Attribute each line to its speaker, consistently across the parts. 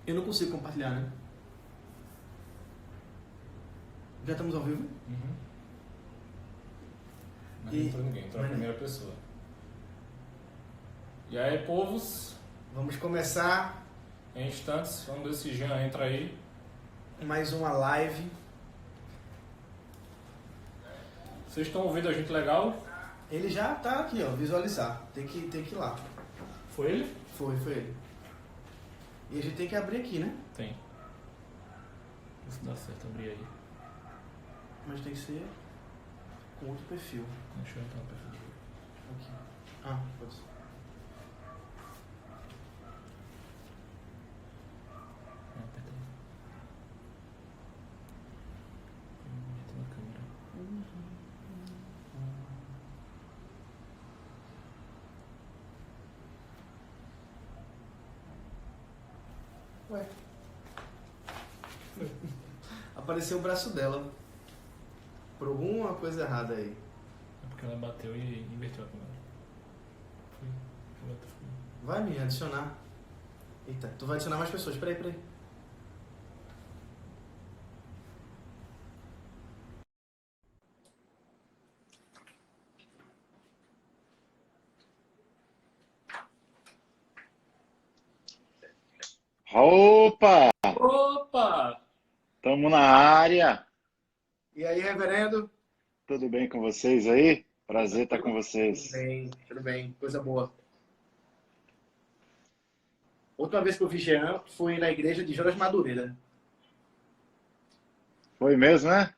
Speaker 1: Eu não consigo compartilhar, né? Já estamos ao vivo?
Speaker 2: Uhum. Mas não
Speaker 1: E-
Speaker 2: entrou ninguém, entrou a
Speaker 1: mas-
Speaker 2: primeira pessoa. E aí, povos,
Speaker 1: Vamos começar
Speaker 2: em instantes, vamos ver se Jean entra aí.
Speaker 1: mais uma live.
Speaker 2: Vocês estão ouvindo a gente legal?
Speaker 1: Ele já tá aqui, ó, visualizar. Tem que ir lá.
Speaker 2: Foi ele?
Speaker 1: Foi ele. E a gente tem que abrir aqui, né?
Speaker 2: Tem. Vê se dá certo abrir aí.
Speaker 1: Mas tem que ser com outro perfil.
Speaker 2: Deixa eu entrar no perfil dele.
Speaker 1: Aqui. Ah, pode ser.
Speaker 2: Aperta aí. Entra na câmera.
Speaker 1: Ué. Apareceu o braço dela. Por alguma coisa errada aí.
Speaker 2: É porque ela bateu e inverteu a câmera. Foi. Foi.
Speaker 1: Vai me adicionar. Eita, tu vai adicionar mais pessoas. Peraí.
Speaker 3: Opa!
Speaker 2: Opa!
Speaker 3: Estamos na área.
Speaker 1: E aí, reverendo?
Speaker 3: Tudo bem com vocês aí? Prazer estar com vocês.
Speaker 1: Tudo bem. Coisa boa. Última vez que eu vi Jean foi na igreja de Jonas Madureira.
Speaker 3: Foi mesmo, né?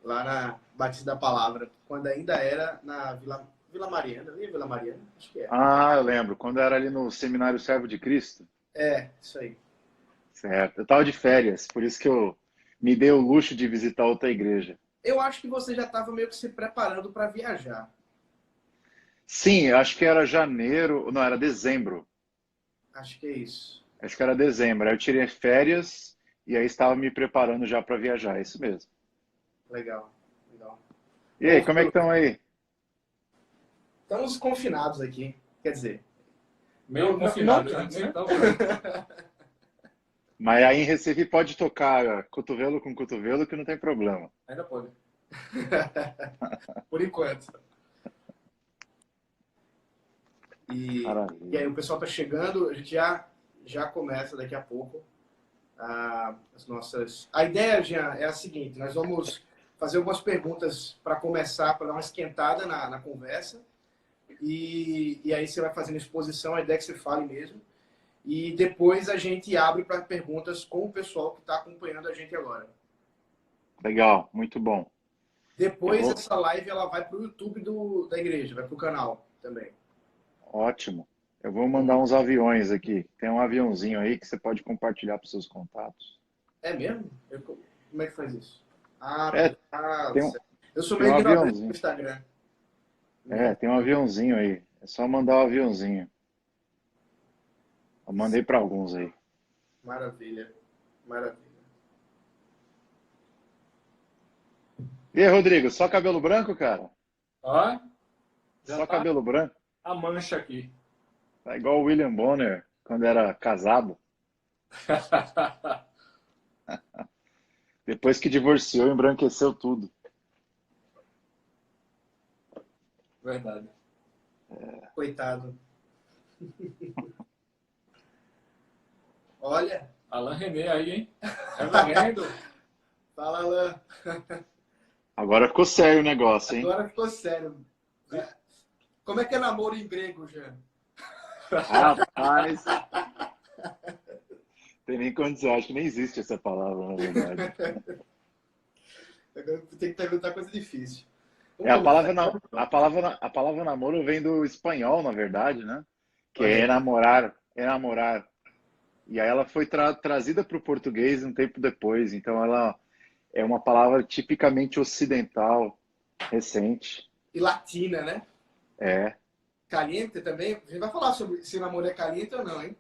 Speaker 1: Lá na Batista da Palavra. Quando ainda era na Vila Mariana. Ali é Vila Mariana? Acho que é.
Speaker 3: Ah, eu lembro. Quando era ali no Seminário Servo de Cristo.
Speaker 1: É, isso aí.
Speaker 3: Certo. Eu estava de férias, por isso que eu me dei o luxo de visitar outra igreja.
Speaker 1: Eu acho que você já estava meio que se preparando para viajar.
Speaker 3: Sim, acho que era janeiro, não, era dezembro.
Speaker 1: Acho que é isso.
Speaker 3: Acho que era dezembro. Aí eu tirei férias e aí estava me preparando já para viajar, é isso mesmo.
Speaker 1: Legal.
Speaker 3: E aí, como é que estão aí?
Speaker 1: Estamos confinados aqui. Quer dizer,
Speaker 2: Meio
Speaker 1: Não,
Speaker 2: confinado,
Speaker 1: não
Speaker 2: né?
Speaker 1: tanto,
Speaker 2: Nem
Speaker 1: né?
Speaker 2: tava-
Speaker 3: Mas aí em Recife pode tocar cotovelo com cotovelo que não tem problema.
Speaker 1: ainda pode. Por enquanto. E aí
Speaker 3: Maravilha.
Speaker 1: o pessoal está chegando, a gente já começa daqui a pouco as nossas... A ideia, Jean, é a seguinte, nós vamos fazer algumas perguntas para começar, para dar uma esquentada na conversa, e aí você vai fazendo exposição, a ideia é que você fale mesmo, e depois a gente abre para perguntas com o pessoal que está acompanhando a gente agora.
Speaker 3: Legal, muito bom.
Speaker 1: Depois
Speaker 3: Eu
Speaker 1: essa live ela vai para o YouTube da igreja, vai para o canal também.
Speaker 3: Ótimo. Eu vou mandar uns aviões aqui. Tem um aviãozinho aí que você pode compartilhar para os seus contatos.
Speaker 1: É mesmo? Como é que faz isso? Ah,
Speaker 3: É, tem um,
Speaker 1: certo. Eu sou
Speaker 3: tem um
Speaker 1: meio ignorante no
Speaker 3: aviãozinho.
Speaker 1: Instagram.
Speaker 3: Tem um aviãozinho aí. É só mandar o aviãozinho. Eu mandei para alguns aí.
Speaker 1: Maravilha.
Speaker 3: E aí, Rodrigo, só cabelo branco, cara?
Speaker 2: Ó, já
Speaker 3: Só
Speaker 2: tá
Speaker 3: cabelo branco?
Speaker 2: a mancha aqui.
Speaker 3: Tá igual o William Bonner quando era casado. Depois que divorciou, embranqueceu tudo.
Speaker 2: Verdade.
Speaker 1: Coitado. Olha,
Speaker 2: Alain René aí, hein? Reverendo.
Speaker 1: fala, Alan.
Speaker 3: Agora ficou sério o negócio, hein?
Speaker 1: Agora ficou sério. Como é que é namoro em grego, Jean?
Speaker 3: Rapaz, tem nem condição. Acho que nem existe essa palavra, na verdade.
Speaker 1: Agora tem que perguntar coisa difícil.
Speaker 3: É, a palavra namoro vem do espanhol, na verdade, né? Que é enamorar, enamorar. E aí ela foi trazida para o português um tempo depois. Então ela é uma palavra tipicamente ocidental, recente.
Speaker 1: E latina, né?
Speaker 3: É,
Speaker 1: Caliente também. A gente vai falar sobre se namoro é caliente ou não, hein?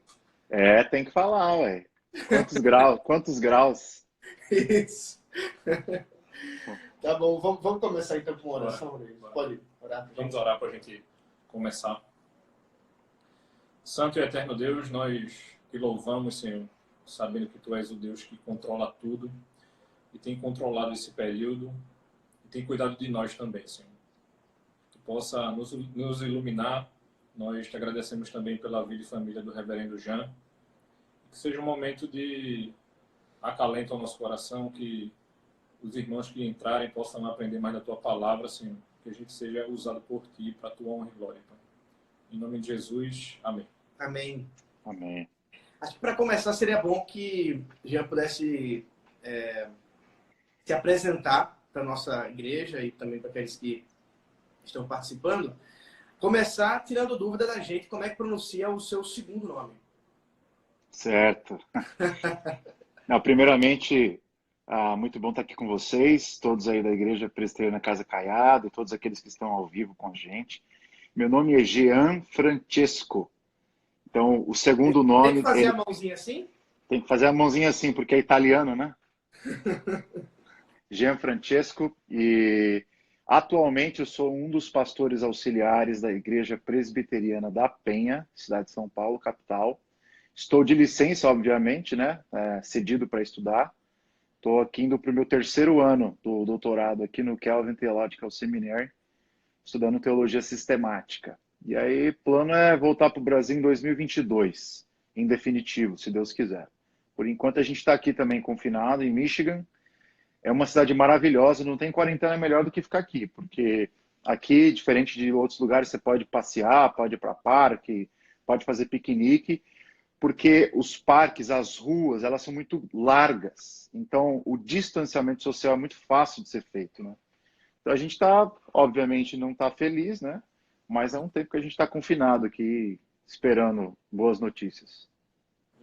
Speaker 3: tem que falar, ué. Quantos graus? Quantos graus?
Speaker 1: Isso. Tá bom, vamos começar então com uma oração.
Speaker 2: Bora.
Speaker 1: Pode orar.
Speaker 2: Vamos orar para a gente começar. Santo e eterno Deus, nós te louvamos, Senhor, sabendo que Tu és o Deus que controla tudo e tem controlado esse período e tem cuidado de nós também, Senhor. Que Tu possa nos iluminar. Nós te agradecemos também pela vida e família do Reverendo Jean. Que seja um momento de acalento ao nosso coração, que os irmãos que entrarem possam aprender mais da Tua palavra, Senhor. Que a gente seja usado por Ti para a Tua honra e glória, Pai. Em nome de Jesus, amém.
Speaker 1: Amém.
Speaker 3: Amém.
Speaker 1: Acho que para começar seria bom que Jean pudesse se apresentar para a nossa igreja e também para aqueles que estão participando. Começar tirando dúvida da gente como é que pronuncia o seu segundo nome.
Speaker 3: Certo. Não, primeiramente, muito bom estar aqui com vocês, todos aí da Igreja Presbiteriana Casa Caiado, todos aqueles que estão ao vivo com a gente. Meu nome é Jean Francesco. Então, o segundo nome...
Speaker 1: Tem que fazer a mãozinha assim?
Speaker 3: Tem que fazer a mãozinha assim, porque é italiano, né? Jean Francesco, e atualmente eu sou um dos pastores auxiliares da Igreja Presbiteriana da Penha, cidade de São Paulo, capital. Estou de licença, obviamente, né? Cedido para estudar. Estou aqui indo para o meu terceiro ano do doutorado aqui no Calvin Theological Seminary, estudando teologia sistemática. E aí, plano é voltar para o Brasil em 2022, em definitivo, se Deus quiser. Por enquanto, a gente está aqui também confinado em Michigan. É uma cidade maravilhosa, não tem quarentena melhor do que ficar aqui, porque aqui, diferente de outros lugares, você pode passear, pode ir para parque, pode fazer piquenique, porque os parques, as ruas, elas são muito largas. Então, o distanciamento social é muito fácil de ser feito, né? Então, a gente está, obviamente, não está feliz, né? Mas é um tempo que a gente está confinado aqui, esperando boas notícias.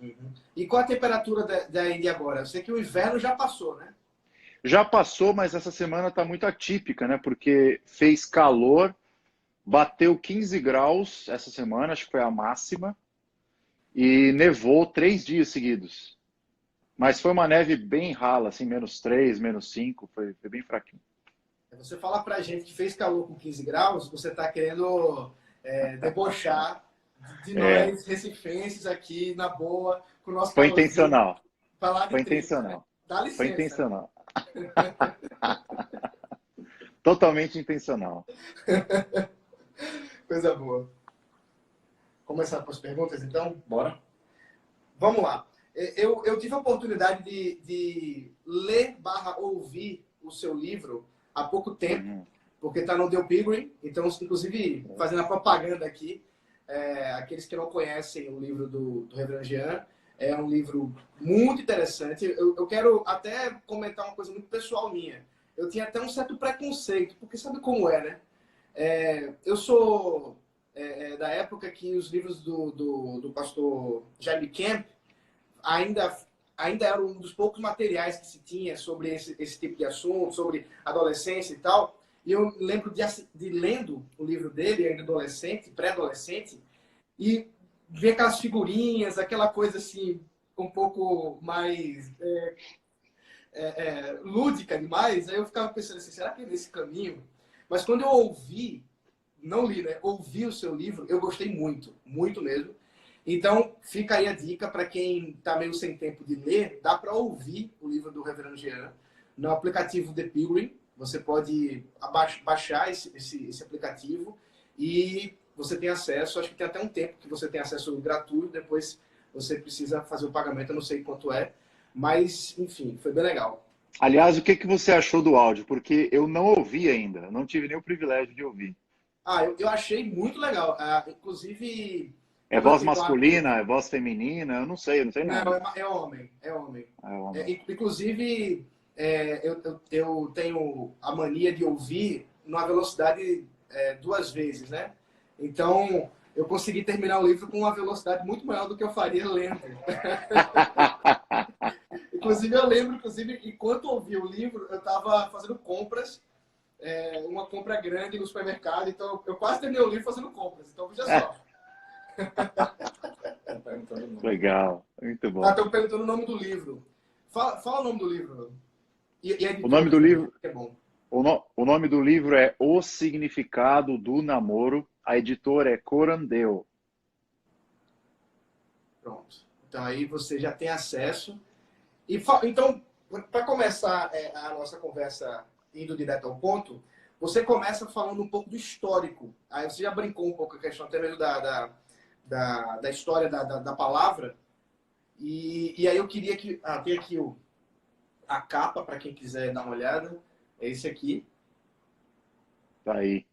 Speaker 1: Uhum. E qual a temperatura daí de agora? Eu sei que o inverno já passou, né?
Speaker 3: Já passou, mas essa semana está muito atípica, né? Porque fez calor, bateu 15 graus essa semana, acho que foi a máxima, e nevou 3 dias seguidos. Mas foi uma neve bem rala, assim, -3, -5, foi bem fraquinho.
Speaker 1: Você fala pra gente que fez calor com 15 graus, você está querendo debochar de nós, recifenses, aqui, na boa, com o nosso
Speaker 3: Foi
Speaker 1: calorzinho.
Speaker 3: intencional.
Speaker 1: Falar de
Speaker 3: Foi
Speaker 1: 30,
Speaker 3: intencional.
Speaker 1: né? Dá licença.
Speaker 3: Foi intencional. Totalmente intencional.
Speaker 1: Coisa boa. Começar com as perguntas, então?
Speaker 2: Bora?
Speaker 1: Vamos lá. Eu tive a oportunidade de ler/ouvir o seu livro há pouco tempo, porque está no The Pilgrim, então, inclusive, fazendo a propaganda aqui, aqueles que não conhecem o livro do Reverendo Jean, é um livro muito interessante. Eu quero até comentar uma coisa muito pessoal minha. Eu tinha até um certo preconceito, porque sabe como é, né? Eu sou da época que os livros do pastor Jaime Camp ainda era um dos poucos materiais que se tinha sobre esse tipo de assunto, sobre adolescência e tal. E eu lembro de lendo o livro dele, ainda adolescente, pré-adolescente, e ver aquelas figurinhas, aquela coisa assim, um pouco mais lúdica demais. Aí eu ficava pensando assim, será que é nesse caminho? Mas quando eu ouvi, não li, né? Ouvi o seu livro, eu gostei muito, muito mesmo. Então, fica aí a dica para quem está meio sem tempo de ler, dá para ouvir o livro do Reverendo Jean no aplicativo The Pilgrim. Você pode baixar esse aplicativo e você tem acesso, acho que tem até um tempo que você tem acesso gratuito, depois você precisa fazer o pagamento, eu não sei quanto é, mas, enfim, foi bem legal.
Speaker 3: Aliás, o que você achou do áudio? Porque eu não ouvi ainda, não tive nem o privilégio de ouvir.
Speaker 1: Eu achei muito legal. Inclusive...
Speaker 3: É voz masculina, é voz feminina? Eu não sei nada.
Speaker 1: Não, é homem. Inclusive, eu tenho a mania de ouvir numa velocidade 2 vezes, né? Então, eu consegui terminar o livro com uma velocidade muito maior do que eu faria lendo. Inclusive, eu lembro, enquanto eu ouvi o livro, eu estava fazendo compras, uma compra grande no supermercado, então eu quase terminei o livro fazendo compras. Então, veja só.
Speaker 3: Legal, muito bom.
Speaker 1: Estão perguntando o nome do livro. Fala o nome do livro.
Speaker 3: O nome do livro
Speaker 1: é bom.
Speaker 3: O nome do livro é O Significado do Namoro. A editora é Corandeu.
Speaker 1: Pronto. Então aí você já tem acesso. Então, para começar a nossa conversa indo direto ao ponto, você começa falando um pouco do histórico. Aí você já brincou um pouco com a questão até mesmo da história da palavra. E aí eu queria que... tem aqui a capa, para quem quiser dar uma olhada. É esse aqui.
Speaker 3: Tá aí.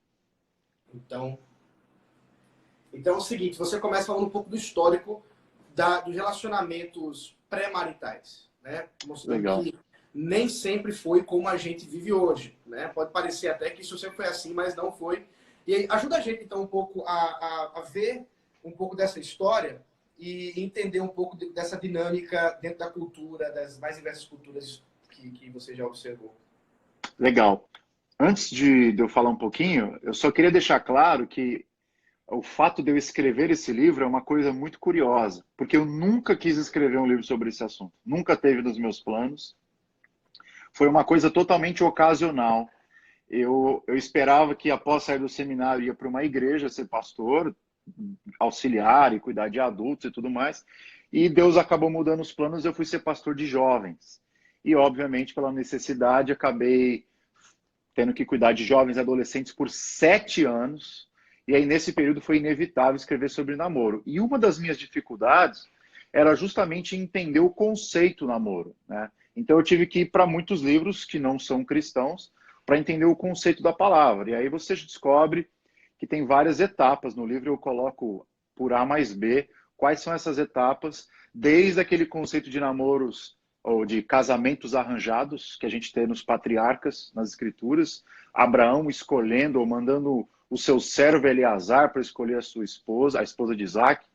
Speaker 1: Então é o seguinte, você começa falando um pouco do histórico dos relacionamentos pré-maritais, né? Mostrando
Speaker 3: Legal.
Speaker 1: que nem sempre foi como a gente vive hoje, né? Pode parecer até que isso sempre foi assim, mas não foi. E aí, ajuda a gente, então, um pouco a ver um pouco dessa história e entender um pouco dessa dinâmica dentro da cultura, das mais diversas culturas que você já observou.
Speaker 3: Legal. Antes de eu falar um pouquinho, eu só queria deixar claro que o fato de eu escrever esse livro é uma coisa muito curiosa, porque eu nunca quis escrever um livro sobre esse assunto. Nunca teve nos meus planos. Foi uma coisa totalmente ocasional. Eu esperava que, após sair do seminário, ia para uma igreja ser pastor, auxiliar e cuidar de adultos e tudo mais. E Deus acabou mudando os planos, eu fui ser pastor de jovens. E, obviamente, pela necessidade, acabei tendo que cuidar de jovens e adolescentes por 7 anos. E aí, nesse período, foi inevitável escrever sobre namoro. E uma das minhas dificuldades era justamente entender o conceito namoro, né? Então, eu tive que ir para muitos livros que não são cristãos para entender o conceito da palavra. E aí você descobre que tem várias etapas. No livro eu coloco por A mais B quais são essas etapas, desde aquele conceito de namoros ou de casamentos arranjados que a gente tem nos patriarcas, nas escrituras, Abraão escolhendo ou mandando o seu servo Eleazar para escolher a sua esposa, a esposa de Isaac.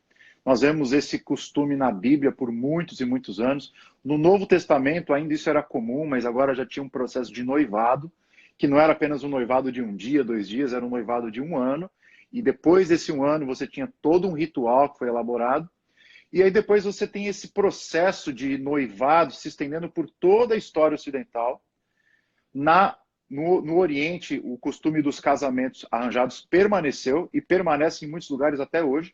Speaker 3: Nós vemos esse costume na Bíblia por muitos e muitos anos. No Novo Testamento ainda isso era comum, mas agora já tinha um processo de noivado, que não era apenas um noivado de 1 dia, 2 dias, era um noivado de 1 ano. E depois desse 1 ano você tinha todo um ritual que foi elaborado. E aí depois você tem esse processo de noivado se estendendo por toda a história ocidental. No Oriente, o costume dos casamentos arranjados permaneceu e permanece em muitos lugares até hoje.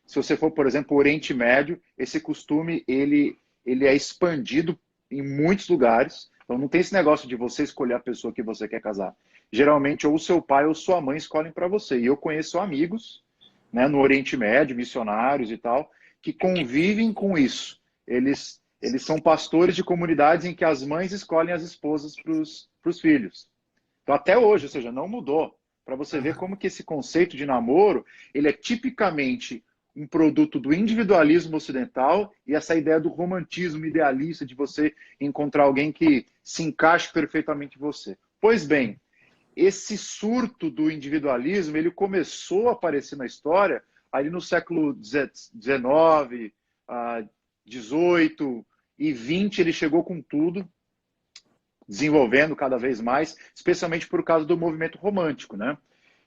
Speaker 3: Se você for, por exemplo, o Oriente Médio, esse costume ele é expandido em muitos lugares. Então não tem esse negócio de você escolher a pessoa que você quer casar. Geralmente ou o seu pai ou sua mãe escolhem para você. E eu conheço amigos, né, no Oriente Médio, missionários e tal, que convivem com isso. Eles são pastores de comunidades em que as mães escolhem as esposas para os filhos. Então, até hoje, ou seja, não mudou. Para você ver como que esse conceito de namoro, ele é tipicamente um produto do individualismo ocidental e essa ideia do romantismo idealista de você encontrar alguém que se encaixe perfeitamente em você. Pois bem, esse surto do individualismo, ele começou a aparecer na história ali no século XIX, XVIII e XX, ele chegou com tudo, desenvolvendo cada vez mais, especialmente por causa do movimento romântico, né?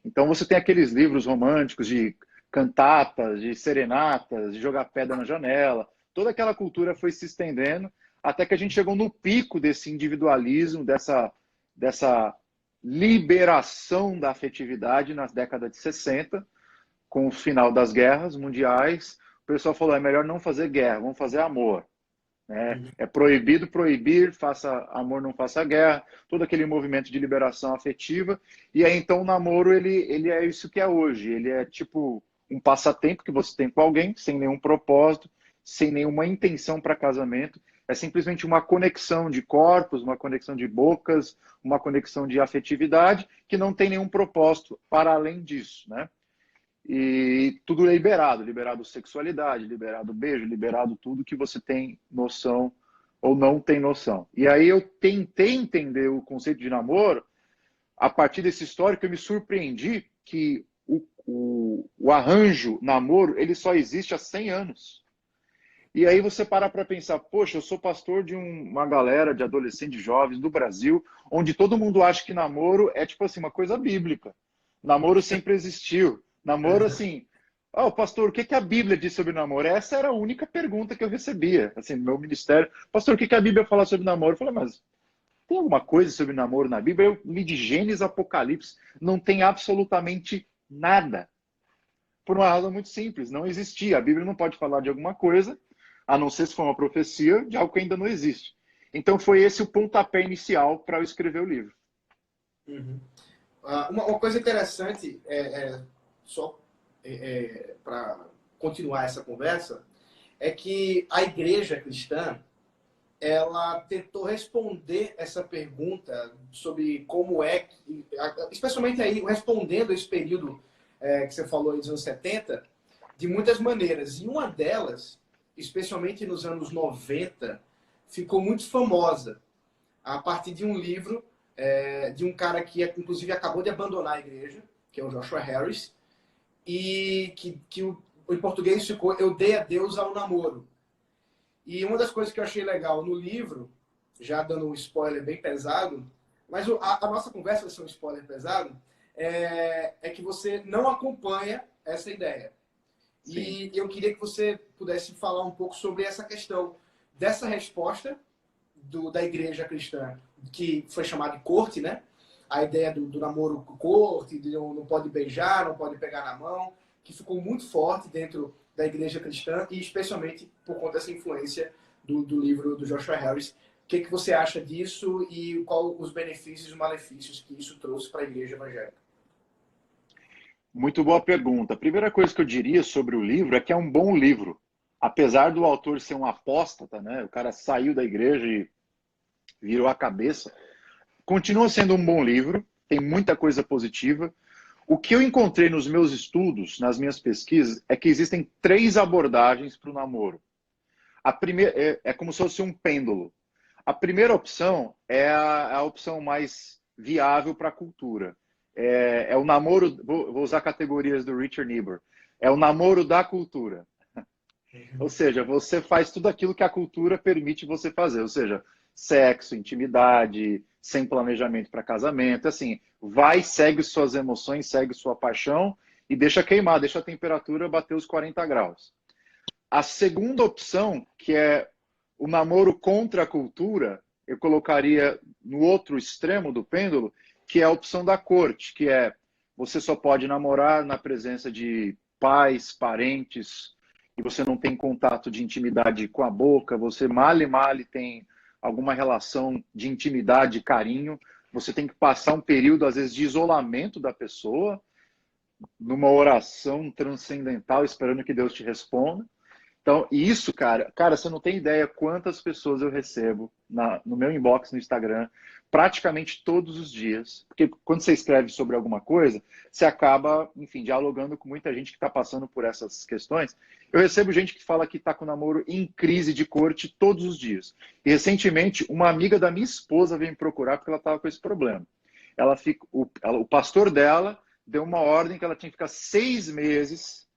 Speaker 3: Então você tem aqueles livros românticos de cantatas, de serenatas, de jogar pedra na janela, toda aquela cultura foi se estendendo até que a gente chegou no pico desse individualismo, dessa liberação da afetividade nas décadas de 60, com o final das guerras mundiais. O pessoal falou, é melhor não fazer guerra, vamos fazer amor. É proibido proibir, faça amor, não faça guerra, todo aquele movimento de liberação afetiva. E aí então o namoro ele é isso que é hoje, ele é tipo um passatempo que você tem com alguém, sem nenhum propósito, sem nenhuma intenção para casamento, é simplesmente uma conexão de corpos, uma conexão de bocas, uma conexão de afetividade que não tem nenhum propósito para além disso, né? E tudo é liberado sexualidade, liberado beijo, liberado tudo que você tem noção ou não tem noção. E aí eu tentei entender o conceito de namoro a partir desse histórico. Eu me surpreendi que o arranjo namoro, ele só existe há 100 anos. E aí você para pensar, poxa, eu sou pastor de uma galera de adolescentes jovens do Brasil, onde todo mundo acha que namoro é tipo assim, uma coisa bíblica. Namoro sempre existiu. Namoro, assim, pastor, o que a Bíblia diz sobre namoro? Essa era a única pergunta que eu recebia, assim, no meu ministério. Pastor, o que a Bíblia fala sobre namoro? Eu falei, mas tem alguma coisa sobre namoro na Bíblia? Eu li de Gênesis, Apocalipse, não tem absolutamente nada. Por uma razão muito simples, não existia. A Bíblia não pode falar de alguma coisa a não ser se for uma profecia de algo que ainda não existe. Então foi esse o pontapé inicial para eu escrever o livro.
Speaker 1: Uhum. Uma coisa interessante, só para continuar essa conversa, é que a igreja cristã, ela tentou responder essa pergunta sobre como especialmente aí, respondendo esse período que você falou aí dos anos 70, de muitas maneiras. E uma delas, especialmente nos anos 90, ficou muito famosa a partir de um livro de um cara que, inclusive, acabou de abandonar a igreja, que é o Joshua Harris, e que em português ficou Eu Dei a Deus ao Namoro. E uma das coisas que eu achei legal no livro, já dando um spoiler bem pesado, mas a nossa conversa vai ser um spoiler pesado, é que você não acompanha essa ideia. Sim. E eu queria que você pudesse falar um pouco sobre essa questão dessa resposta da igreja cristã, que foi chamada de corte, né? A ideia do namoro corte, de não pode beijar, não pode pegar na mão, que ficou muito forte dentro da igreja cristã e especialmente por conta dessa influência do livro do Joshua Harris. O que você acha disso e qual os benefícios e os malefícios que isso trouxe para a igreja evangélica?
Speaker 3: Muito boa pergunta. A primeira coisa que eu diria sobre o livro é que é um bom livro. Apesar do autor ser um apóstata, né? O cara saiu da igreja e virou a cabeça. Continua sendo um bom livro, tem muita coisa positiva. O que eu encontrei nos meus estudos, nas minhas pesquisas, é que existem 3 abordagens para o namoro. A primeira é como se fosse um pêndulo. A primeira opção é a opção mais viável para a cultura. É o namoro, vou usar categorias do Richard Niebuhr, é o namoro da cultura. Ou seja, você faz tudo aquilo que a cultura permite você fazer. Ou seja, sexo, intimidade, sem planejamento para casamento. Assim, vai, segue suas emoções, segue sua paixão e deixa queimar, deixa a temperatura bater os 40 graus. A segunda opção, que é o namoro contra a cultura, eu colocaria no outro extremo do pêndulo, que é a opção da corte, que é você só pode namorar na presença de pais, parentes, e você não tem contato de intimidade com a boca, você male tem alguma relação de intimidade, carinho, você tem que passar um período, às vezes, de isolamento da pessoa, numa oração transcendental, esperando que Deus te responda. Então, isso, cara, você não tem ideia quantas pessoas eu recebo no meu inbox no Instagram, praticamente todos os dias. Porque quando você escreve sobre alguma coisa, você acaba, enfim, dialogando com muita gente que está passando por essas questões. Eu recebo gente que fala que está com o namoro em crise de corte todos os dias. E, recentemente, uma amiga da minha esposa veio me procurar porque ela estava com esse problema. O pastor dela deu uma ordem que ela tinha que ficar 6 meses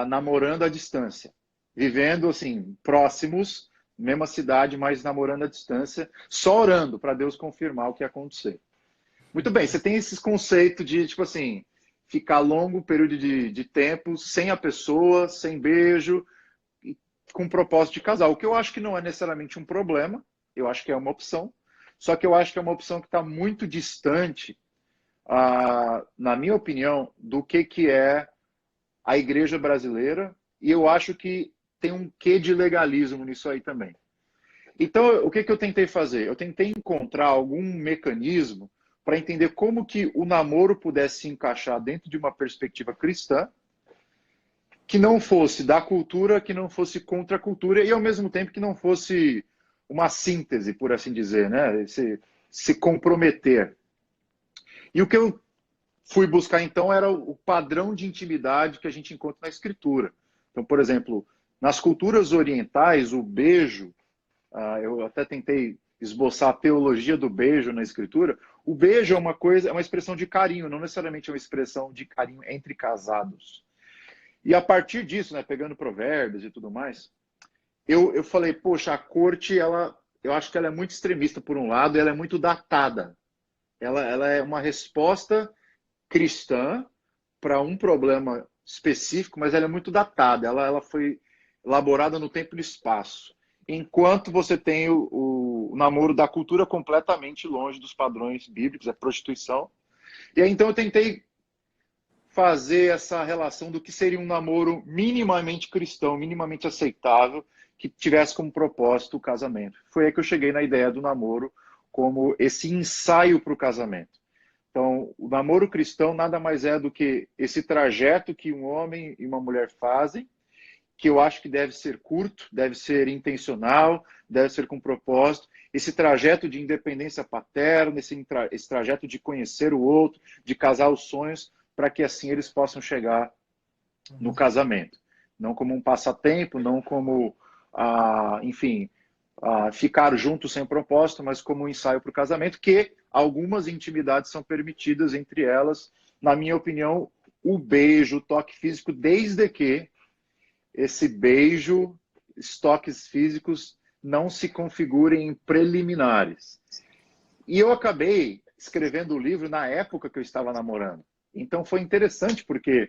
Speaker 3: namorando à distância. Vivendo, assim, próximos, mesma cidade, mas namorando à distância, só orando para Deus confirmar o que ia acontecer. Muito bem, você tem esses conceitos de, tipo assim, ficar longo período de tempo sem a pessoa, sem beijo, com propósito de casar. O que eu acho que não é necessariamente um problema, eu acho que é uma opção, só que eu acho que é uma opção que está muito distante, na minha opinião, do que é a igreja brasileira, e eu acho que tem um quê de legalismo nisso aí também. Então, o que eu tentei fazer? Eu tentei encontrar algum mecanismo para entender como que o namoro pudesse se encaixar dentro de uma perspectiva cristã, que não fosse da cultura, que não fosse contra a cultura, e ao mesmo tempo que não fosse uma síntese, por assim dizer, né? Se comprometer. E o que eu fui buscar, então, era o padrão de intimidade que a gente encontra na escritura. Então, por exemplo, nas culturas orientais, o beijo, eu até tentei esboçar a teologia do beijo na escritura. O beijo é uma expressão de carinho, não necessariamente é uma expressão de carinho entre casados. E a partir disso, né, pegando provérbios e tudo mais, eu falei, poxa, a corte, eu acho que ela é muito extremista por um lado, e ela é muito datada. Ela é uma resposta cristã para um problema específico, mas ela é muito datada. Ela foi elaborada no tempo e no espaço. Enquanto você tem o namoro da cultura completamente longe dos padrões bíblicos, a prostituição. E aí, então, eu tentei fazer essa relação do que seria um namoro minimamente cristão, minimamente aceitável, que tivesse como propósito o casamento. Foi aí que eu cheguei na ideia do namoro como esse ensaio para o casamento. Então, o namoro cristão nada mais é do que esse trajeto que um homem e uma mulher fazem, que eu acho que deve ser curto, deve ser intencional, deve ser com propósito. Esse trajeto de independência paterna, esse trajeto de conhecer o outro, de casar os sonhos, para que assim eles possam chegar no casamento. Não como um passatempo, não como, enfim, ficar juntos sem propósito, mas como um ensaio para o casamento, que algumas intimidades são permitidas, entre elas, na minha opinião, o beijo, o toque físico, desde que esse beijo, estoques físicos, não se configurem em preliminares. E eu acabei escrevendo o livro na época que eu estava namorando. Então foi interessante, porque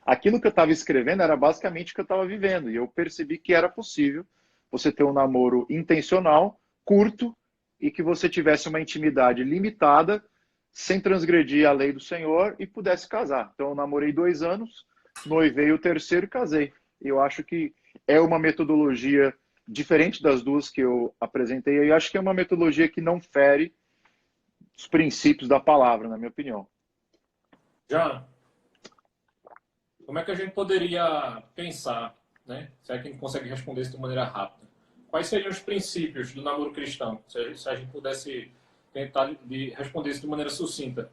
Speaker 3: aquilo que eu estava escrevendo era basicamente o que eu estava vivendo. E eu percebi que era possível você ter um namoro intencional, curto, e que você tivesse uma intimidade limitada, sem transgredir a lei do Senhor, e pudesse casar. Então eu namorei 2 anos, noivei o terceiro e casei. Eu acho que é uma metodologia diferente das duas que eu apresentei. Eu acho que é uma metodologia que não fere os princípios da palavra, na minha opinião.
Speaker 2: Já, como é que a gente poderia pensar, né? Se é que a gente consegue responder isso de maneira rápida? Quais seriam os princípios do namoro cristão? Se a gente pudesse tentar responder isso de maneira sucinta.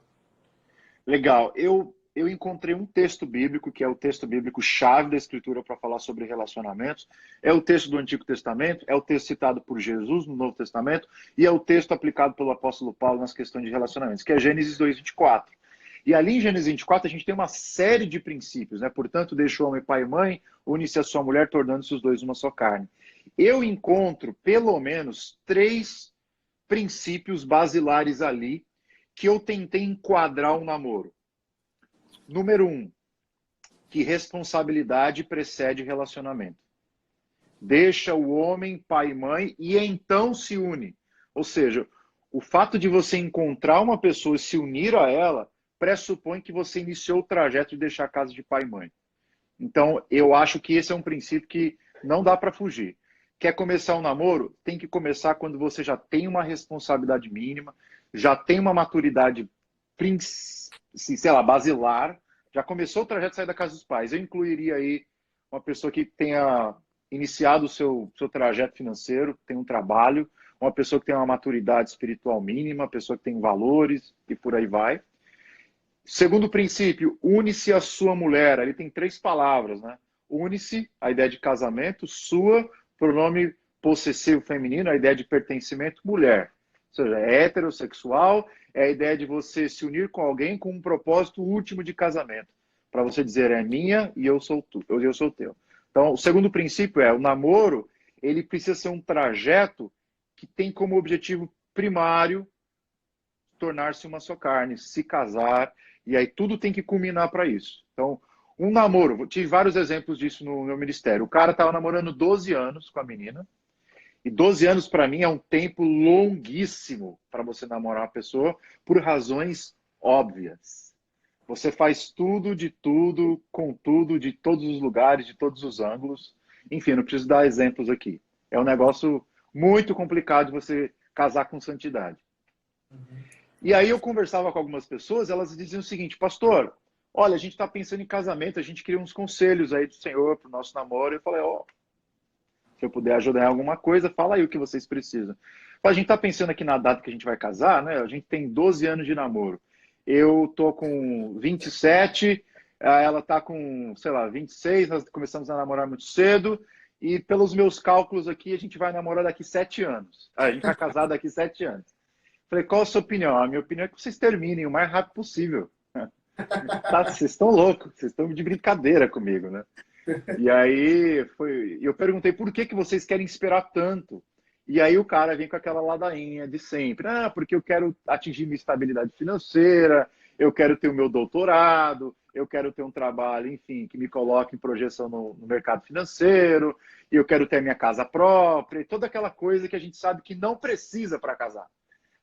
Speaker 3: Legal. Eu encontrei um texto bíblico, que é o texto bíblico chave da Escritura para falar sobre relacionamentos. É o texto do Antigo Testamento, é o texto citado por Jesus no Novo Testamento e é o texto aplicado pelo apóstolo Paulo nas questões de relacionamentos, que é Gênesis 2:24. E ali em Gênesis 24 a gente tem uma série de princípios, né? Portanto, deixa o homem pai e mãe, une-se a sua mulher, tornando-se os dois uma só carne. Eu encontro pelo menos 3 princípios basilares ali que eu tentei enquadrar um namoro. Número 1, que responsabilidade precede relacionamento. Deixa o homem, pai e mãe, e então se une. Ou seja, o fato de você encontrar uma pessoa e se unir a ela, pressupõe que você iniciou o trajeto de deixar a casa de pai e mãe. Então, eu acho que esse é um princípio que não dá para fugir. Quer começar um namoro? Tem que começar quando você já tem uma responsabilidade mínima, já tem uma maturidade, sei lá, basilar, já começou o trajeto de sair da casa dos pais. Eu incluiria aí uma pessoa que tenha iniciado o seu trajeto financeiro, tem um trabalho, uma pessoa que tem uma maturidade espiritual mínima, uma pessoa que tem valores e por aí vai. Segundo princípio, une-se a sua mulher. Ali tem 3 palavras, né? Une-se, a ideia de casamento, sua, pronome possessivo feminino, a ideia de pertencimento, mulher. Ou seja, é heterossexual, é a ideia de você se unir com alguém com um propósito último de casamento. Para você dizer, é minha e eu sou teu. Então, o segundo princípio é, o namoro, ele precisa ser um trajeto que tem como objetivo primário tornar-se uma só carne, se casar, e aí tudo tem que culminar para isso. Então, um namoro, tive vários exemplos disso no meu ministério. O cara estava namorando 12 anos com a menina, e 12 anos para mim é um tempo longuíssimo para você namorar uma pessoa por razões óbvias. Você faz tudo, de tudo, com tudo, de todos os lugares, de todos os ângulos. Enfim, não preciso dar exemplos aqui. É um negócio muito complicado de você casar com santidade. E aí eu conversava com algumas pessoas, elas diziam o seguinte, pastor, olha, a gente está pensando em casamento, a gente queria uns conselhos aí do Senhor para o nosso namoro. Eu falei, ó, se eu puder ajudar em alguma coisa, fala aí o que vocês precisam. A gente está pensando aqui na data que a gente vai casar, né? A gente tem 12 anos de namoro. Eu tô com 27, ela tá com, sei lá, 26, nós começamos a namorar muito cedo, e pelos meus cálculos aqui, a gente vai namorar daqui 7 anos. A gente vai casar daqui 7 anos. Falei, qual a sua opinião? A minha opinião é que vocês terminem o mais rápido possível. Tá, vocês estão loucos, vocês estão de brincadeira comigo, né? E aí eu perguntei por que vocês querem esperar tanto? E aí o cara vem com aquela ladainha de sempre. Ah, porque eu quero atingir minha estabilidade financeira, eu quero ter o meu doutorado, eu quero ter um trabalho, enfim, que me coloque em projeção no mercado financeiro, e eu quero ter minha casa própria, e toda aquela coisa que a gente sabe que não precisa para casar.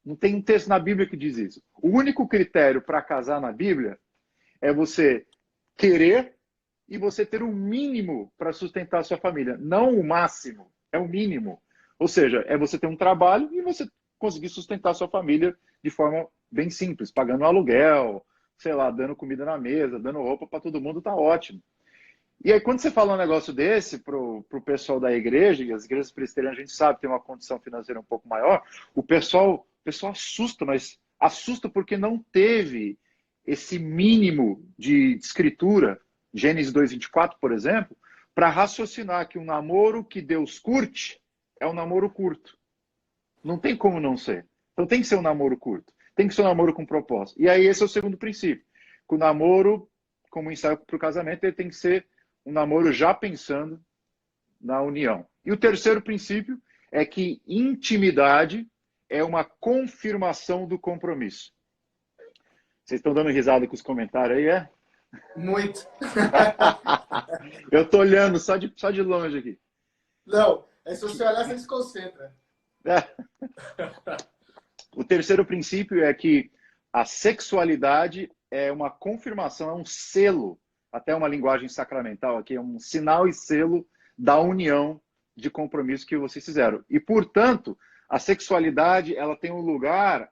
Speaker 3: Não tem um texto na Bíblia que diz isso. O único critério para casar na Bíblia é você querer e você ter o mínimo para sustentar a sua família. Não o máximo, é o mínimo. Ou seja, é você ter um trabalho e você conseguir sustentar a sua família de forma bem simples, pagando um aluguel, sei lá, dando comida na mesa, dando roupa para todo mundo, tá ótimo. E aí, quando você fala um negócio desse pro pessoal da igreja, e as igrejas presbiterianas, a gente sabe, tem uma condição financeira um pouco maior, o pessoal assusta, mas assusta porque não teve esse mínimo de escritura, Gênesis 2:24, por exemplo, para raciocinar que um namoro que Deus curte é um namoro curto. Não tem como não ser. Então tem que ser um namoro curto. Tem que ser um namoro com propósito. E aí esse é o segundo princípio. Que o namoro, como ensaio para o casamento, ele tem que ser um namoro já pensando na união. E o terceiro princípio é que intimidade é uma confirmação do compromisso. Vocês estão dando risada com os comentários aí, é?
Speaker 1: Muito.
Speaker 3: Eu estou olhando só de longe aqui.
Speaker 1: Não, é se você olhar, você se concentra.
Speaker 3: O terceiro princípio é que a sexualidade é uma confirmação, é um selo, até uma linguagem sacramental aqui, é um sinal e selo da união de compromisso que vocês fizeram. E, portanto, a sexualidade ela tem um lugar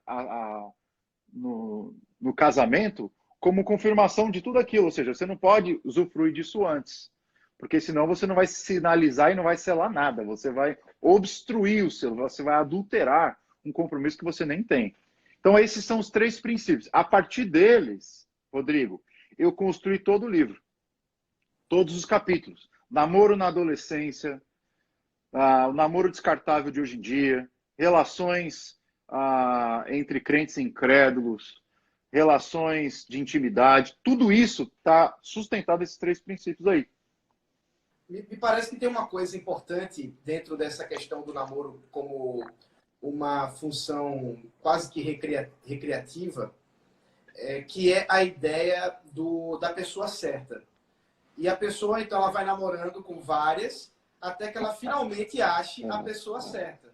Speaker 3: no casamento como confirmação de tudo aquilo, ou seja, você não pode usufruir disso antes, porque senão você não vai sinalizar e não vai selar nada, você vai obstruir o selo, você vai adulterar um compromisso que você nem tem. Então esses são os três princípios. A partir deles, Rodrigo, eu construí todo o livro, todos os capítulos. Namoro na adolescência, o namoro descartável de hoje em dia, relações entre crentes e incrédulos, relações de intimidade, tudo isso está sustentado nesses três princípios aí.
Speaker 1: Me parece que tem uma coisa importante dentro dessa questão do namoro como uma função quase que recreativa, que é a ideia da pessoa certa. E a pessoa, então, ela vai namorando com várias, até que ela finalmente ache a pessoa certa.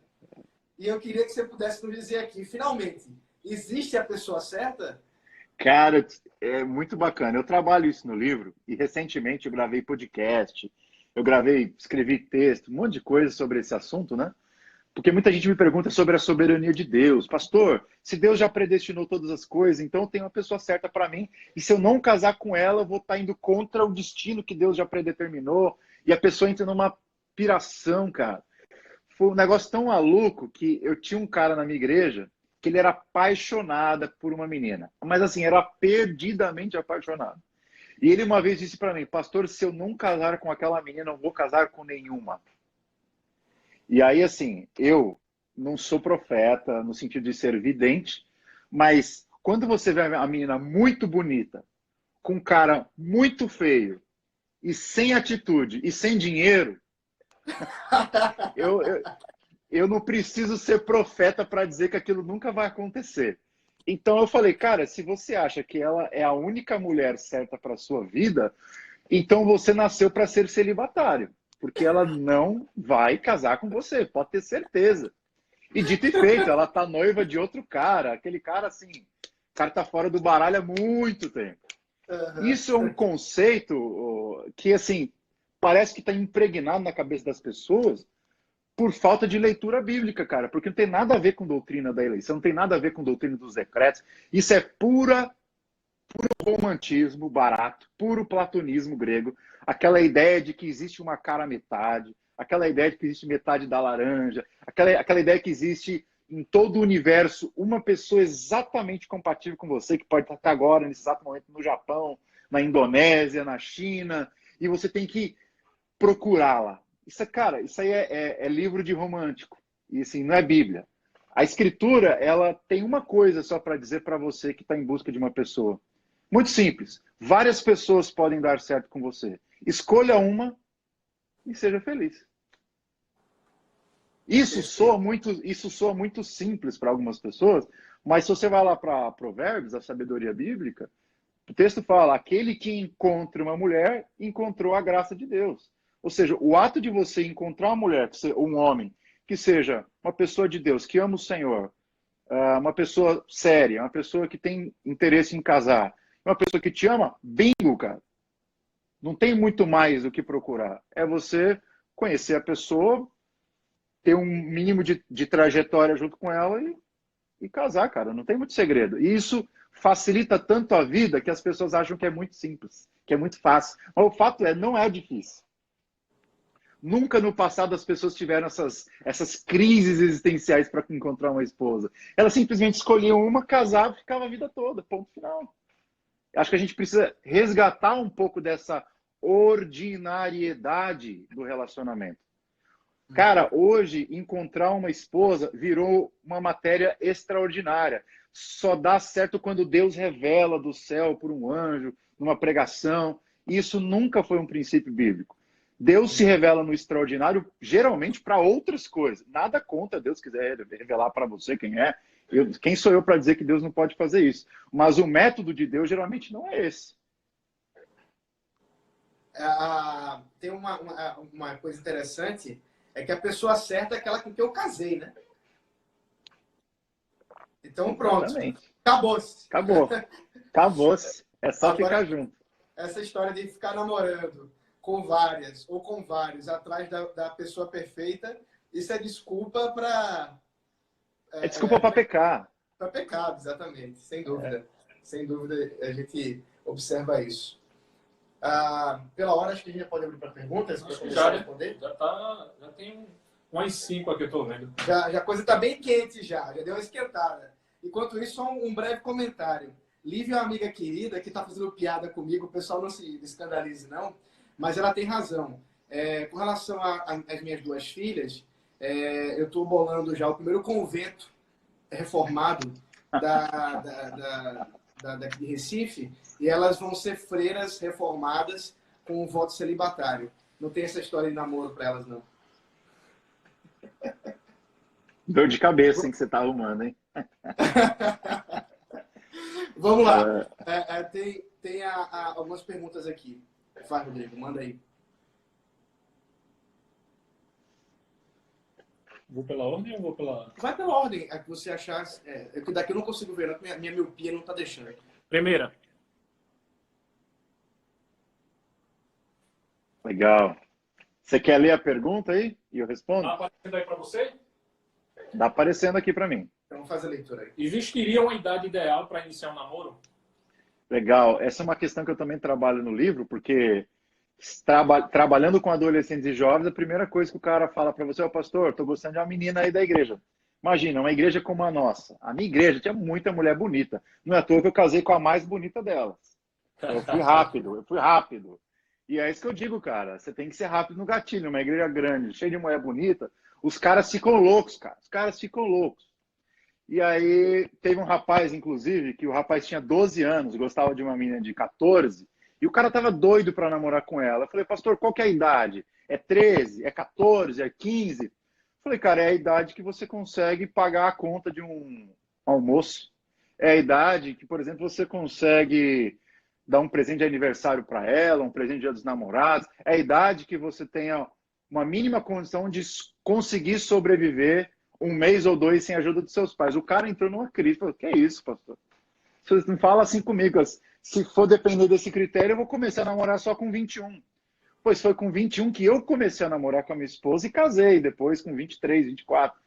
Speaker 1: E eu queria que você pudesse nos dizer aqui, finalmente, existe a pessoa certa?
Speaker 3: Cara, é muito bacana. Eu trabalho isso no livro e recentemente eu gravei podcast, escrevi texto, um monte de coisa sobre esse assunto, né? Porque muita gente me pergunta sobre a soberania de Deus. Pastor, se Deus já predestinou todas as coisas, então eu tenho uma pessoa certa para mim, e se eu não casar com ela, eu vou estar indo contra o destino que Deus já predeterminou, e a pessoa entra numa piração, cara. Foi um negócio tão maluco que eu tinha um cara na minha igreja que ele era apaixonado por uma menina. Mas assim, era perdidamente apaixonado. E ele uma vez disse para mim, pastor, se eu não casar com aquela menina, eu não vou casar com nenhuma. E aí, assim, eu não sou profeta no sentido de ser vidente, mas quando você vê a menina muito bonita, com um cara muito feio, e sem atitude, e sem dinheiro, eu não preciso ser profeta para dizer que aquilo nunca vai acontecer. Então eu falei, cara, se você acha que ela é a única mulher certa para a sua vida, então você nasceu para ser celibatário. Porque ela não vai casar com você, pode ter certeza. E dito e feito, ela tá noiva de outro cara. Aquele cara, assim, o cara tá fora do baralho há muito tempo.
Speaker 1: Uhum.
Speaker 3: Isso é um conceito que, assim, parece que tá impregnado na cabeça das pessoas por falta de leitura bíblica, cara. Porque não tem nada a ver com doutrina da eleição, não tem nada a ver com doutrina dos decretos. Isso é puro romantismo barato, puro platonismo grego, aquela ideia de que existe uma cara metade, aquela ideia de que existe metade da laranja, aquela ideia que existe em todo o universo uma pessoa exatamente compatível com você, que pode estar agora, nesse exato momento, no Japão, na Indonésia, na China, e você tem que procurá-la. Isso, cara, isso aí é livro de romântico, e assim, não é Bíblia. A Escritura, ela tem uma coisa só para dizer para você que está em busca de uma pessoa. Muito simples. Várias pessoas podem dar certo com você. Escolha uma e seja feliz. Isso soa muito simples para algumas pessoas, mas se você vai lá para Provérbios, a sabedoria bíblica, o texto fala, aquele que encontra uma mulher, encontrou a graça de Deus. Ou seja, o ato de você encontrar uma mulher, um homem, que seja uma pessoa de Deus, que ama o Senhor, uma pessoa séria, uma pessoa que tem interesse em casar, Uma pessoa que te ama, bingo, cara. Não tem muito mais o que procurar. É você conhecer a pessoa, ter um mínimo de trajetória junto com ela e casar, cara. Não tem muito segredo. E isso facilita tanto a vida que as pessoas acham que é muito simples, que é muito fácil. Mas o fato é, não é difícil. Nunca no passado as pessoas tiveram essas crises existenciais para encontrar uma esposa. Elas simplesmente escolhiam uma, casavam e ficava a vida toda. Ponto final. Acho que a gente precisa resgatar um pouco dessa ordinariedade do relacionamento. Cara, hoje encontrar uma esposa virou uma matéria extraordinária. Só dá certo quando Deus revela do céu por um anjo, numa pregação. Isso nunca foi um princípio bíblico. Deus se revela no extraordinário, geralmente para outras coisas. Nada contra Deus quiser revelar para você quem é. Quem sou eu para dizer que Deus não pode fazer isso? Mas o método de Deus geralmente não é esse.
Speaker 1: Tem uma coisa interessante, é que a pessoa certa é aquela com quem eu casei, né? Então pronto,
Speaker 3: Exatamente.
Speaker 1: acabou-se.
Speaker 3: Acabou-se. É só
Speaker 1: Agora,
Speaker 3: ficar junto.
Speaker 1: essa história de ficar namorando com várias ou com vários atrás da pessoa perfeita, isso é desculpa para...
Speaker 3: É desculpa para pecar.
Speaker 1: Para pecado, exatamente. Sem dúvida. Sem dúvida, a gente observa isso. Pela hora, acho que a gente já pode abrir para perguntas.
Speaker 2: Acho
Speaker 1: Para
Speaker 2: que
Speaker 1: começar a
Speaker 2: já,
Speaker 1: responder.
Speaker 2: já tem umas 5 aqui, eu estou vendo.
Speaker 1: Já a coisa está bem quente já deu uma esquentada. Enquanto isso, só um breve comentário. Lívia é uma amiga querida que está fazendo piada comigo, o pessoal não se escandalize não, mas ela tem razão. Com relação às minhas duas filhas, eu estou bolando já o primeiro convento reformado daqui de Recife, e elas vão ser freiras reformadas com um voto celibatário. Não tem essa história de namoro para elas, não.
Speaker 3: Dor de cabeça, hein, que você tá arrumando, hein?
Speaker 1: Vamos lá. Tem algumas perguntas aqui. Vai, Rodrigo, manda aí.
Speaker 2: Vou pela ordem ou vou pela...
Speaker 1: Vai pela ordem, a que você achar. Que daqui eu não consigo ver, não, minha miopia não está deixando.
Speaker 2: Primeira.
Speaker 3: Legal. Você quer ler a pergunta aí? E eu respondo?
Speaker 2: Tá aparecendo aí para você?
Speaker 3: Tá aparecendo aqui para mim.
Speaker 1: Então faz a leitura aí.
Speaker 2: Existiria uma idade ideal para iniciar um namoro?
Speaker 3: Legal. Essa é uma questão que eu também trabalho no livro, porque trabalhando com adolescentes e jovens, a primeira coisa que o cara fala para você é: pastor, tô gostando de uma menina aí da igreja. Imagina, uma igreja como a nossa. A minha igreja tinha muita mulher bonita. Não é à toa que eu casei com a mais bonita delas. Eu fui rápido. E é isso que eu digo, cara. Você tem que ser rápido no gatilho. Uma igreja grande, cheia de mulher bonita, os caras ficam loucos, cara. Os caras ficam loucos. E aí teve um rapaz, inclusive, que o rapaz tinha 12 anos, gostava de uma menina de 14, e o cara tava doido para namorar com ela. Eu falei: pastor, qual que é a idade? É 13? É 14? É 15? Eu falei: cara, é a idade que você consegue pagar a conta de um almoço. É a idade que, por exemplo, você consegue dar um presente de aniversário para ela, um presente de Dia dos Namorados. É a idade que você tenha uma mínima condição de conseguir sobreviver um mês ou dois sem a ajuda dos seus pais. O cara entrou numa crise. Falou: que é isso, pastor? Você não fala assim comigo. Se for depender desse critério, eu vou começar a namorar só com 21. Pois foi com 21 que eu comecei a namorar com a minha esposa e casei. Depois com 23, 24.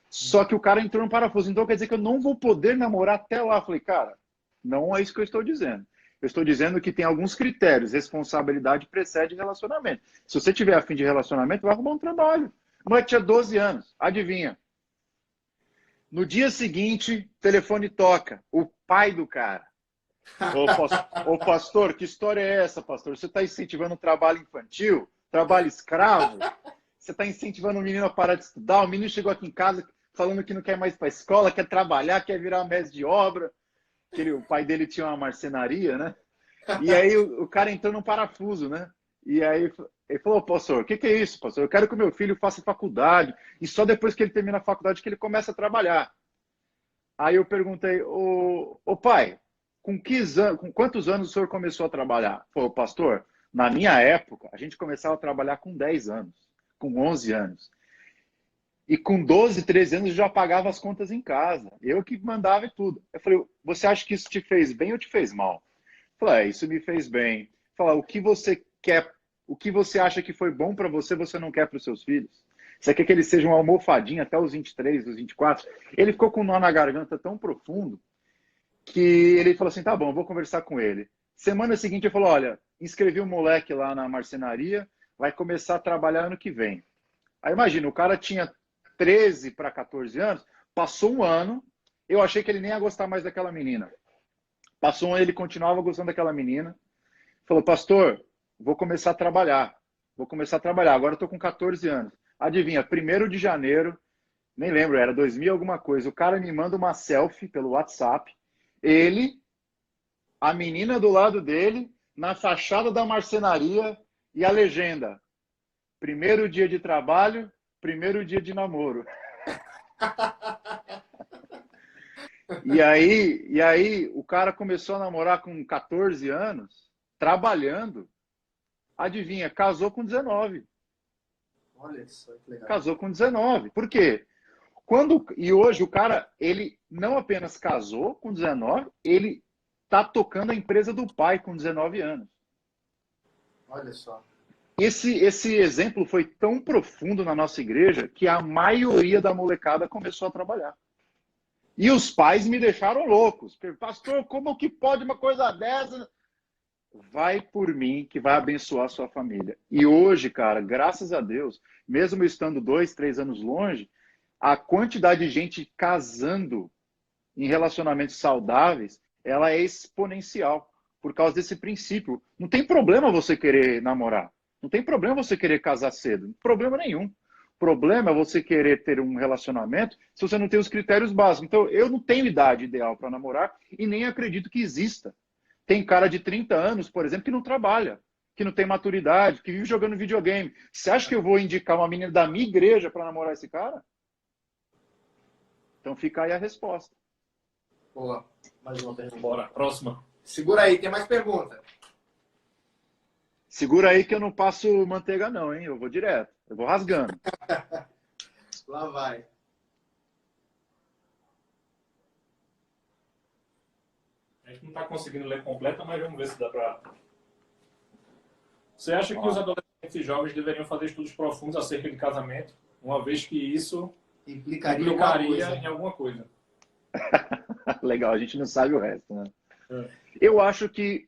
Speaker 3: Só que o cara entrou no parafuso. Então quer dizer que eu não vou poder namorar até lá. Eu falei: cara, não é isso que eu estou dizendo. Eu estou dizendo que tem alguns critérios. Responsabilidade precede relacionamento. Se você tiver a fim de relacionamento, vai arrumar um trabalho. Mas tinha 12 anos. Adivinha? No dia seguinte, o telefone toca. O pai do cara. Ô pastor, que história é essa, pastor? Você está incentivando o trabalho infantil? Trabalho escravo? Você está incentivando o menino a parar de estudar? O menino chegou aqui em casa falando que não quer mais ir para a escola, quer trabalhar, quer virar mestre de obra. O pai dele tinha uma marcenaria, né? E aí o cara entrou num parafuso, né? E aí ele falou: pastor, o que é isso, pastor? Eu quero que o meu filho faça faculdade e só depois que ele termina a faculdade que ele começa a trabalhar. Aí eu perguntei: ô pai, com quantos anos o senhor começou a trabalhar? Falou: pastor, na minha época, a gente começava a trabalhar com 10 anos, com 11 anos. E com 12, 13 anos eu já pagava as contas em casa. Eu que mandava e tudo. Eu falei: você acha que isso te fez bem ou te fez mal? Falei, isso me fez bem. Falar, o que você quer, o que você acha que foi bom para você, você não quer para os seus filhos? Você quer que eles sejam uma almofadinha até os 23, os 24? Ele ficou com um nó na garganta tão profundo que ele falou assim, tá bom, vou conversar com ele. Semana seguinte ele falou, olha, inscrevi um moleque lá na marcenaria, vai começar a trabalhar ano que vem. Aí imagina, o cara tinha 13 para 14 anos, passou um ano, eu achei que ele nem ia gostar mais daquela menina. Passou um ano, ele continuava gostando daquela menina. Falou, pastor, vou começar a trabalhar. Vou começar a trabalhar. Agora eu tô com 14 anos. Adivinha, 1º de janeiro, nem lembro, era 2000 alguma coisa. O cara me manda uma selfie pelo WhatsApp. Ele, a menina do lado dele, na fachada da marcenaria e a legenda. 1º dia de trabalho, 1º dia de namoro. E aí o cara começou a namorar com 14 anos, trabalhando. Adivinha, casou com 19.
Speaker 1: Olha só que legal.
Speaker 3: Casou com 19. Por quê? E hoje o cara, ele não apenas casou com 19, ele tá tocando a empresa do pai com 19 anos.
Speaker 1: Olha só.
Speaker 3: Esse exemplo foi tão profundo na nossa igreja que a maioria da molecada começou a trabalhar. E os pais me deixaram loucos. Pastor, como que pode uma coisa dessa? Vai por mim que vai abençoar a sua família. E hoje, cara, graças a Deus, mesmo eu estando 2, 3 anos longe, a quantidade de gente casando em relacionamentos saudáveis, ela é exponencial por causa desse princípio. Não tem problema você querer namorar. Não tem problema você querer casar cedo. Problema nenhum. Problema é você querer ter um relacionamento se você não tem os critérios básicos. Então, eu não tenho idade ideal para namorar e nem acredito que exista. Tem cara de 30 anos, por exemplo, que não trabalha, que não tem maturidade, que vive jogando videogame. Você acha que eu vou indicar uma menina da minha igreja para namorar esse cara? Então fica aí a resposta.
Speaker 1: Boa. Mais uma pergunta.
Speaker 2: Bora, próxima.
Speaker 1: Segura aí, tem mais pergunta.
Speaker 3: Segura aí que eu não passo manteiga não, hein? Eu vou direto. Eu vou rasgando.
Speaker 1: Lá vai.
Speaker 2: A gente não está conseguindo ler completa, mas vamos ver se dá para... Você acha que os adolescentes jovens deveriam fazer estudos profundos acerca de casamento, uma vez que isso
Speaker 1: Implicaria
Speaker 2: em alguma coisa?
Speaker 3: Legal, a gente não sabe o resto, né?
Speaker 2: É.
Speaker 3: Eu acho que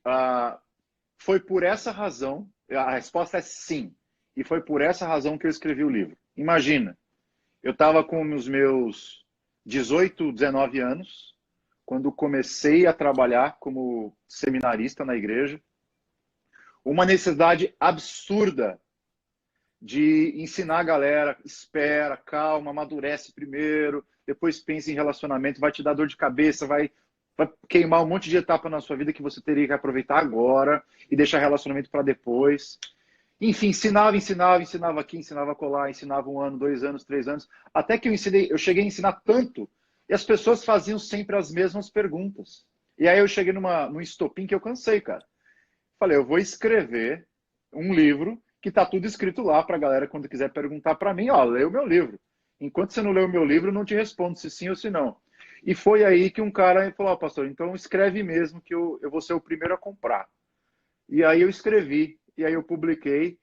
Speaker 3: foi por essa razão, a resposta é sim, e foi por essa razão que eu escrevi o livro. Imagina, eu estava com os meus 18, 19 anos, quando comecei a trabalhar como seminarista na igreja, uma necessidade absurda de ensinar a galera, espera, calma, amadurece primeiro, depois pensa em relacionamento, vai te dar dor de cabeça, vai queimar um monte de etapa na sua vida que você teria que aproveitar agora e deixar relacionamento para depois. Enfim, ensinava aqui, ensinava colar, ensinava 1 ano, 2 anos, 3 anos, até que eu cheguei a ensinar tanto e as pessoas faziam sempre as mesmas perguntas. E aí eu cheguei num estopim que eu cansei, cara. Falei, eu vou escrever um livro que tá tudo escrito lá pra galera quando quiser perguntar para mim, ó, lê o meu livro. Enquanto você não lê o meu livro, eu não te respondo se sim ou se não. E foi aí que um cara falou, pastor, então escreve mesmo que eu vou ser o primeiro a comprar. E aí eu escrevi, e aí eu publiquei,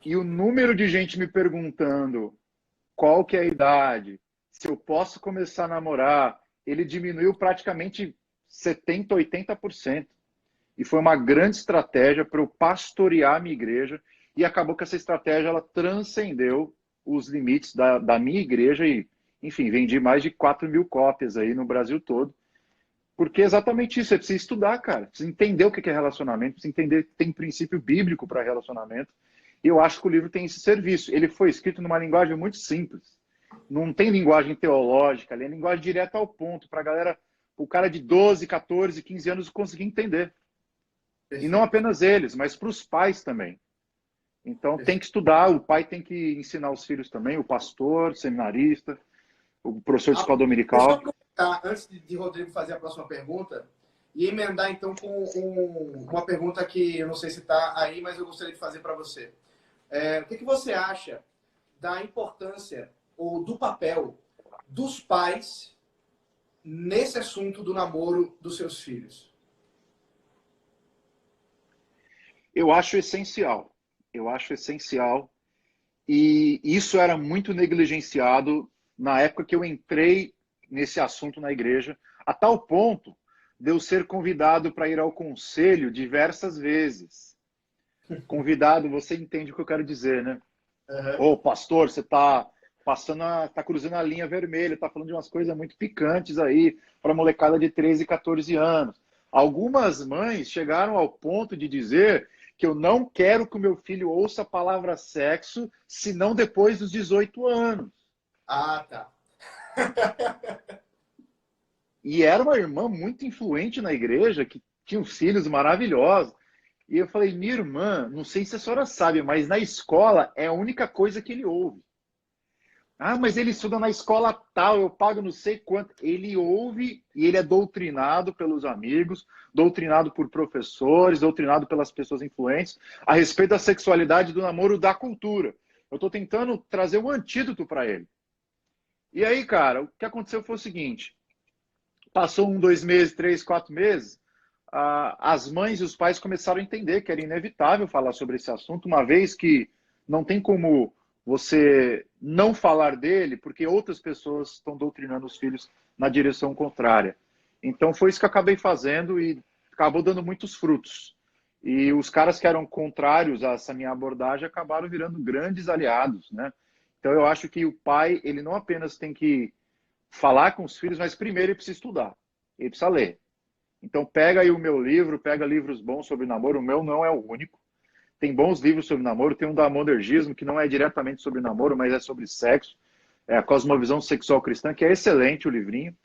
Speaker 3: e o número de gente me perguntando qual que é a idade, se eu posso começar a namorar, ele diminuiu praticamente 70%, 80%. E foi uma grande estratégia para eu pastorear a minha igreja, e acabou que essa estratégia ela transcendeu os limites da minha igreja e, enfim, vendi mais de 4.000 cópias aí no Brasil todo. Porque é exatamente isso, você precisa estudar, cara. Precisa entender o que é relacionamento, precisa entender que tem princípio bíblico para relacionamento. E eu acho que o livro tem esse serviço. Ele foi escrito numa linguagem muito simples. Não tem linguagem teológica, ele é linguagem direta ao ponto, para a galera, o cara de 12, 14, 15 anos conseguir entender. E não apenas eles, mas para os pais também. Então tem que estudar, o pai tem que ensinar os filhos também, o pastor, o seminarista, o professor de escola dominical.
Speaker 1: Deixa eu comentar, antes de Rodrigo fazer a próxima pergunta, e emendar então com uma pergunta que eu não sei se está aí, mas eu gostaria de fazer para você. O que você acha da importância ou do papel dos pais nesse assunto do namoro dos seus filhos?
Speaker 3: Eu acho essencial. Eu acho essencial. E isso era muito negligenciado na época que eu entrei nesse assunto na igreja, a tal ponto de eu ser convidado para ir ao conselho diversas vezes. Convidado, você entende o que eu quero dizer, né?
Speaker 1: Uhum.
Speaker 3: Ô, pastor, você tá tá cruzando a linha vermelha, tá falando de umas coisas muito picantes aí para molecada de 13 e 14 anos. Algumas mães chegaram ao ponto de dizer que eu não quero que o meu filho ouça a palavra sexo, senão depois dos 18 anos.
Speaker 1: Ah, tá.
Speaker 3: E era uma irmã muito influente na igreja, que tinha filhos maravilhosos. E eu falei, minha irmã, não sei se a senhora sabe, mas na escola é a única coisa que ele ouve. Ah, mas ele estuda na escola tal, eu pago não sei quanto. Ele ouve e ele é doutrinado pelos amigos, doutrinado por professores, doutrinado pelas pessoas influentes a respeito da sexualidade, do namoro, da cultura. Eu estou tentando trazer um antídoto para ele. E aí, cara, o que aconteceu foi o seguinte: passou 1, 2 meses, 3, 4 meses, as mães e os pais começaram a entender que era inevitável falar sobre esse assunto, uma vez que não tem como você não falar dele, porque outras pessoas estão doutrinando os filhos na direção contrária. Então foi isso que eu acabei fazendo e acabou dando muitos frutos. E os caras que eram contrários a essa minha abordagem acabaram virando grandes aliados, né? Então eu acho que o pai, ele não apenas tem que falar com os filhos, mas primeiro ele precisa estudar, ele precisa ler. Então pega aí o meu livro, pega livros bons sobre namoro, o meu não é o único. Tem bons livros sobre namoro, tem um da Monergismo, que não é diretamente sobre namoro, mas é sobre sexo. É a Cosmovisão Sexual Cristã, que é excelente o livrinho.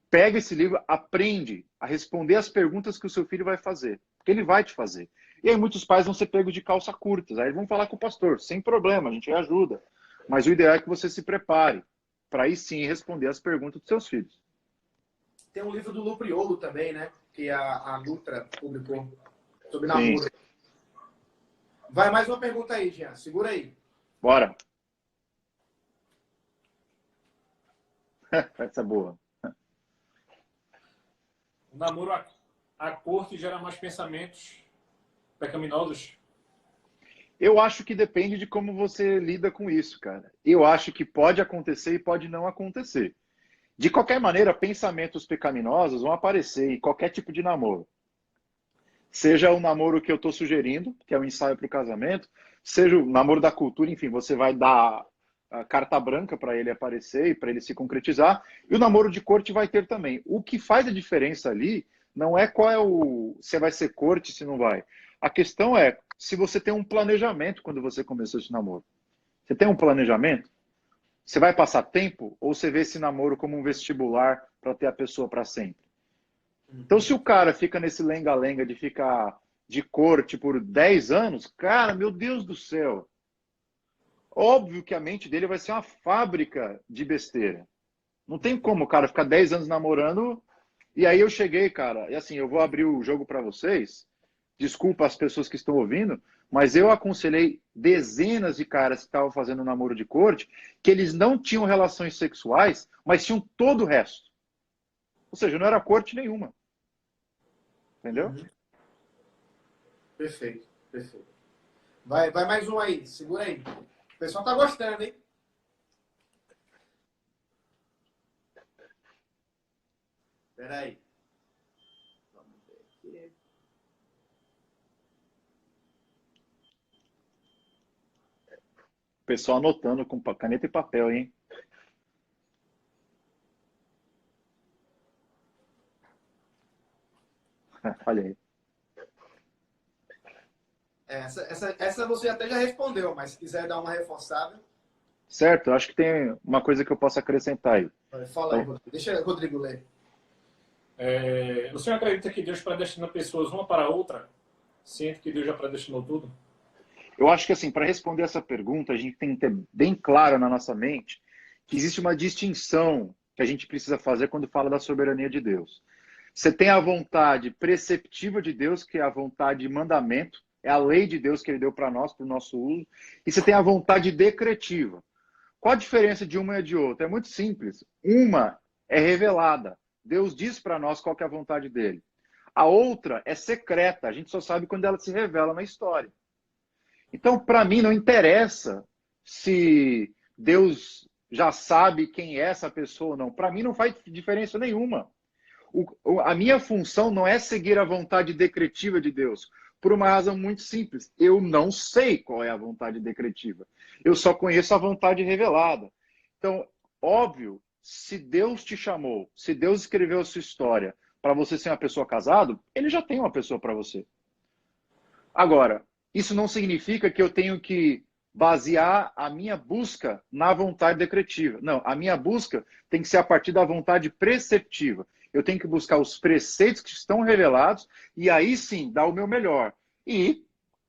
Speaker 3: Pega esse livro, aprende a responder as perguntas que o seu filho vai fazer, porque ele vai te fazer. E aí muitos pais vão ser pegos de calça curtas, aí vão falar com o pastor, sem problema, a gente ajuda. Mas o ideal é que você se prepare para aí sim responder as perguntas dos seus filhos.
Speaker 1: Tem um livro do Lu Priolo também, né? Que a Nutra publicou sobre
Speaker 3: Sim,
Speaker 1: namoro. Vai mais uma pergunta aí, Jean. Segura aí.
Speaker 3: bora. Essa é boa.
Speaker 2: O namoro à corte gera mais pensamentos pecaminosos?
Speaker 3: Eu acho que depende de como você lida com isso, cara. Eu acho que pode acontecer e pode não acontecer. De qualquer maneira, pensamentos pecaminosos vão aparecer em qualquer tipo de namoro. Seja o namoro que eu estou sugerindo, que é o ensaio para o casamento, seja o namoro da cultura, enfim, você vai dar a carta branca para ele aparecer e para ele se concretizar, e o namoro de corte vai ter também. O que faz a diferença ali não é qual é se vai ser corte, se não vai. A questão é se você tem um planejamento quando você começou esse namoro. Você tem um planejamento? Você vai passar tempo ou você vê esse namoro como um vestibular para ter a pessoa para sempre? Então, se o cara fica nesse lenga-lenga de ficar de corte por 10 anos, cara, meu Deus do céu. Óbvio que a mente dele vai ser uma fábrica de besteira. Não tem como o cara ficar 10 anos namorando. E aí eu cheguei, cara, e assim, eu vou abrir o jogo para vocês. Desculpa as pessoas que estão ouvindo, mas eu aconselhei dezenas de caras que estavam fazendo namoro de corte que eles não tinham relações sexuais, mas tinham todo o resto. Ou seja, não era corte nenhuma. Entendeu?
Speaker 1: Perfeito, perfeito. Vai mais um aí, segura aí. O pessoal tá gostando, hein? Espera aí. Vamos ver aqui.
Speaker 3: O pessoal anotando com caneta e papel, hein? Olha aí.
Speaker 1: Essa você até já respondeu, mas se quiser dar uma reforçada.
Speaker 3: Certo, eu acho que tem uma coisa que eu posso acrescentar aí.
Speaker 1: Fala aí, Rodrigo. Deixa o Rodrigo ler.
Speaker 2: O senhor acredita que Deus predestina pessoas uma para a outra? Sente que Deus já predestinou tudo?
Speaker 3: Eu acho que, assim, para responder essa pergunta, a gente tem que ter bem claro na nossa mente que existe uma distinção que a gente precisa fazer quando fala da soberania de Deus. Você tem a vontade preceptiva de Deus, que é a vontade de mandamento, é a lei de Deus que ele deu para nós, para o nosso uso, e você tem a vontade decretiva. Qual a diferença de uma e de outra? É muito simples. Uma é revelada. Deus diz para nós qual que é a vontade dele. A outra é secreta, a gente só sabe quando ela se revela na história. Então, para mim, não interessa se Deus já sabe quem é essa pessoa ou não. Para mim, não faz diferença nenhuma. A minha função não é seguir a vontade decretiva de Deus, por uma razão muito simples. Eu não sei qual é a vontade decretiva. Eu só conheço a vontade revelada. Então, óbvio, se Deus te chamou, se Deus escreveu a sua história para você ser uma pessoa casada, ele já tem uma pessoa para você. Agora, isso não significa que eu tenho que basear a minha busca na vontade decretiva. Não, a minha busca tem que ser a partir da vontade preceptiva. Eu tenho que buscar os preceitos que estão revelados e aí sim dar o meu melhor. E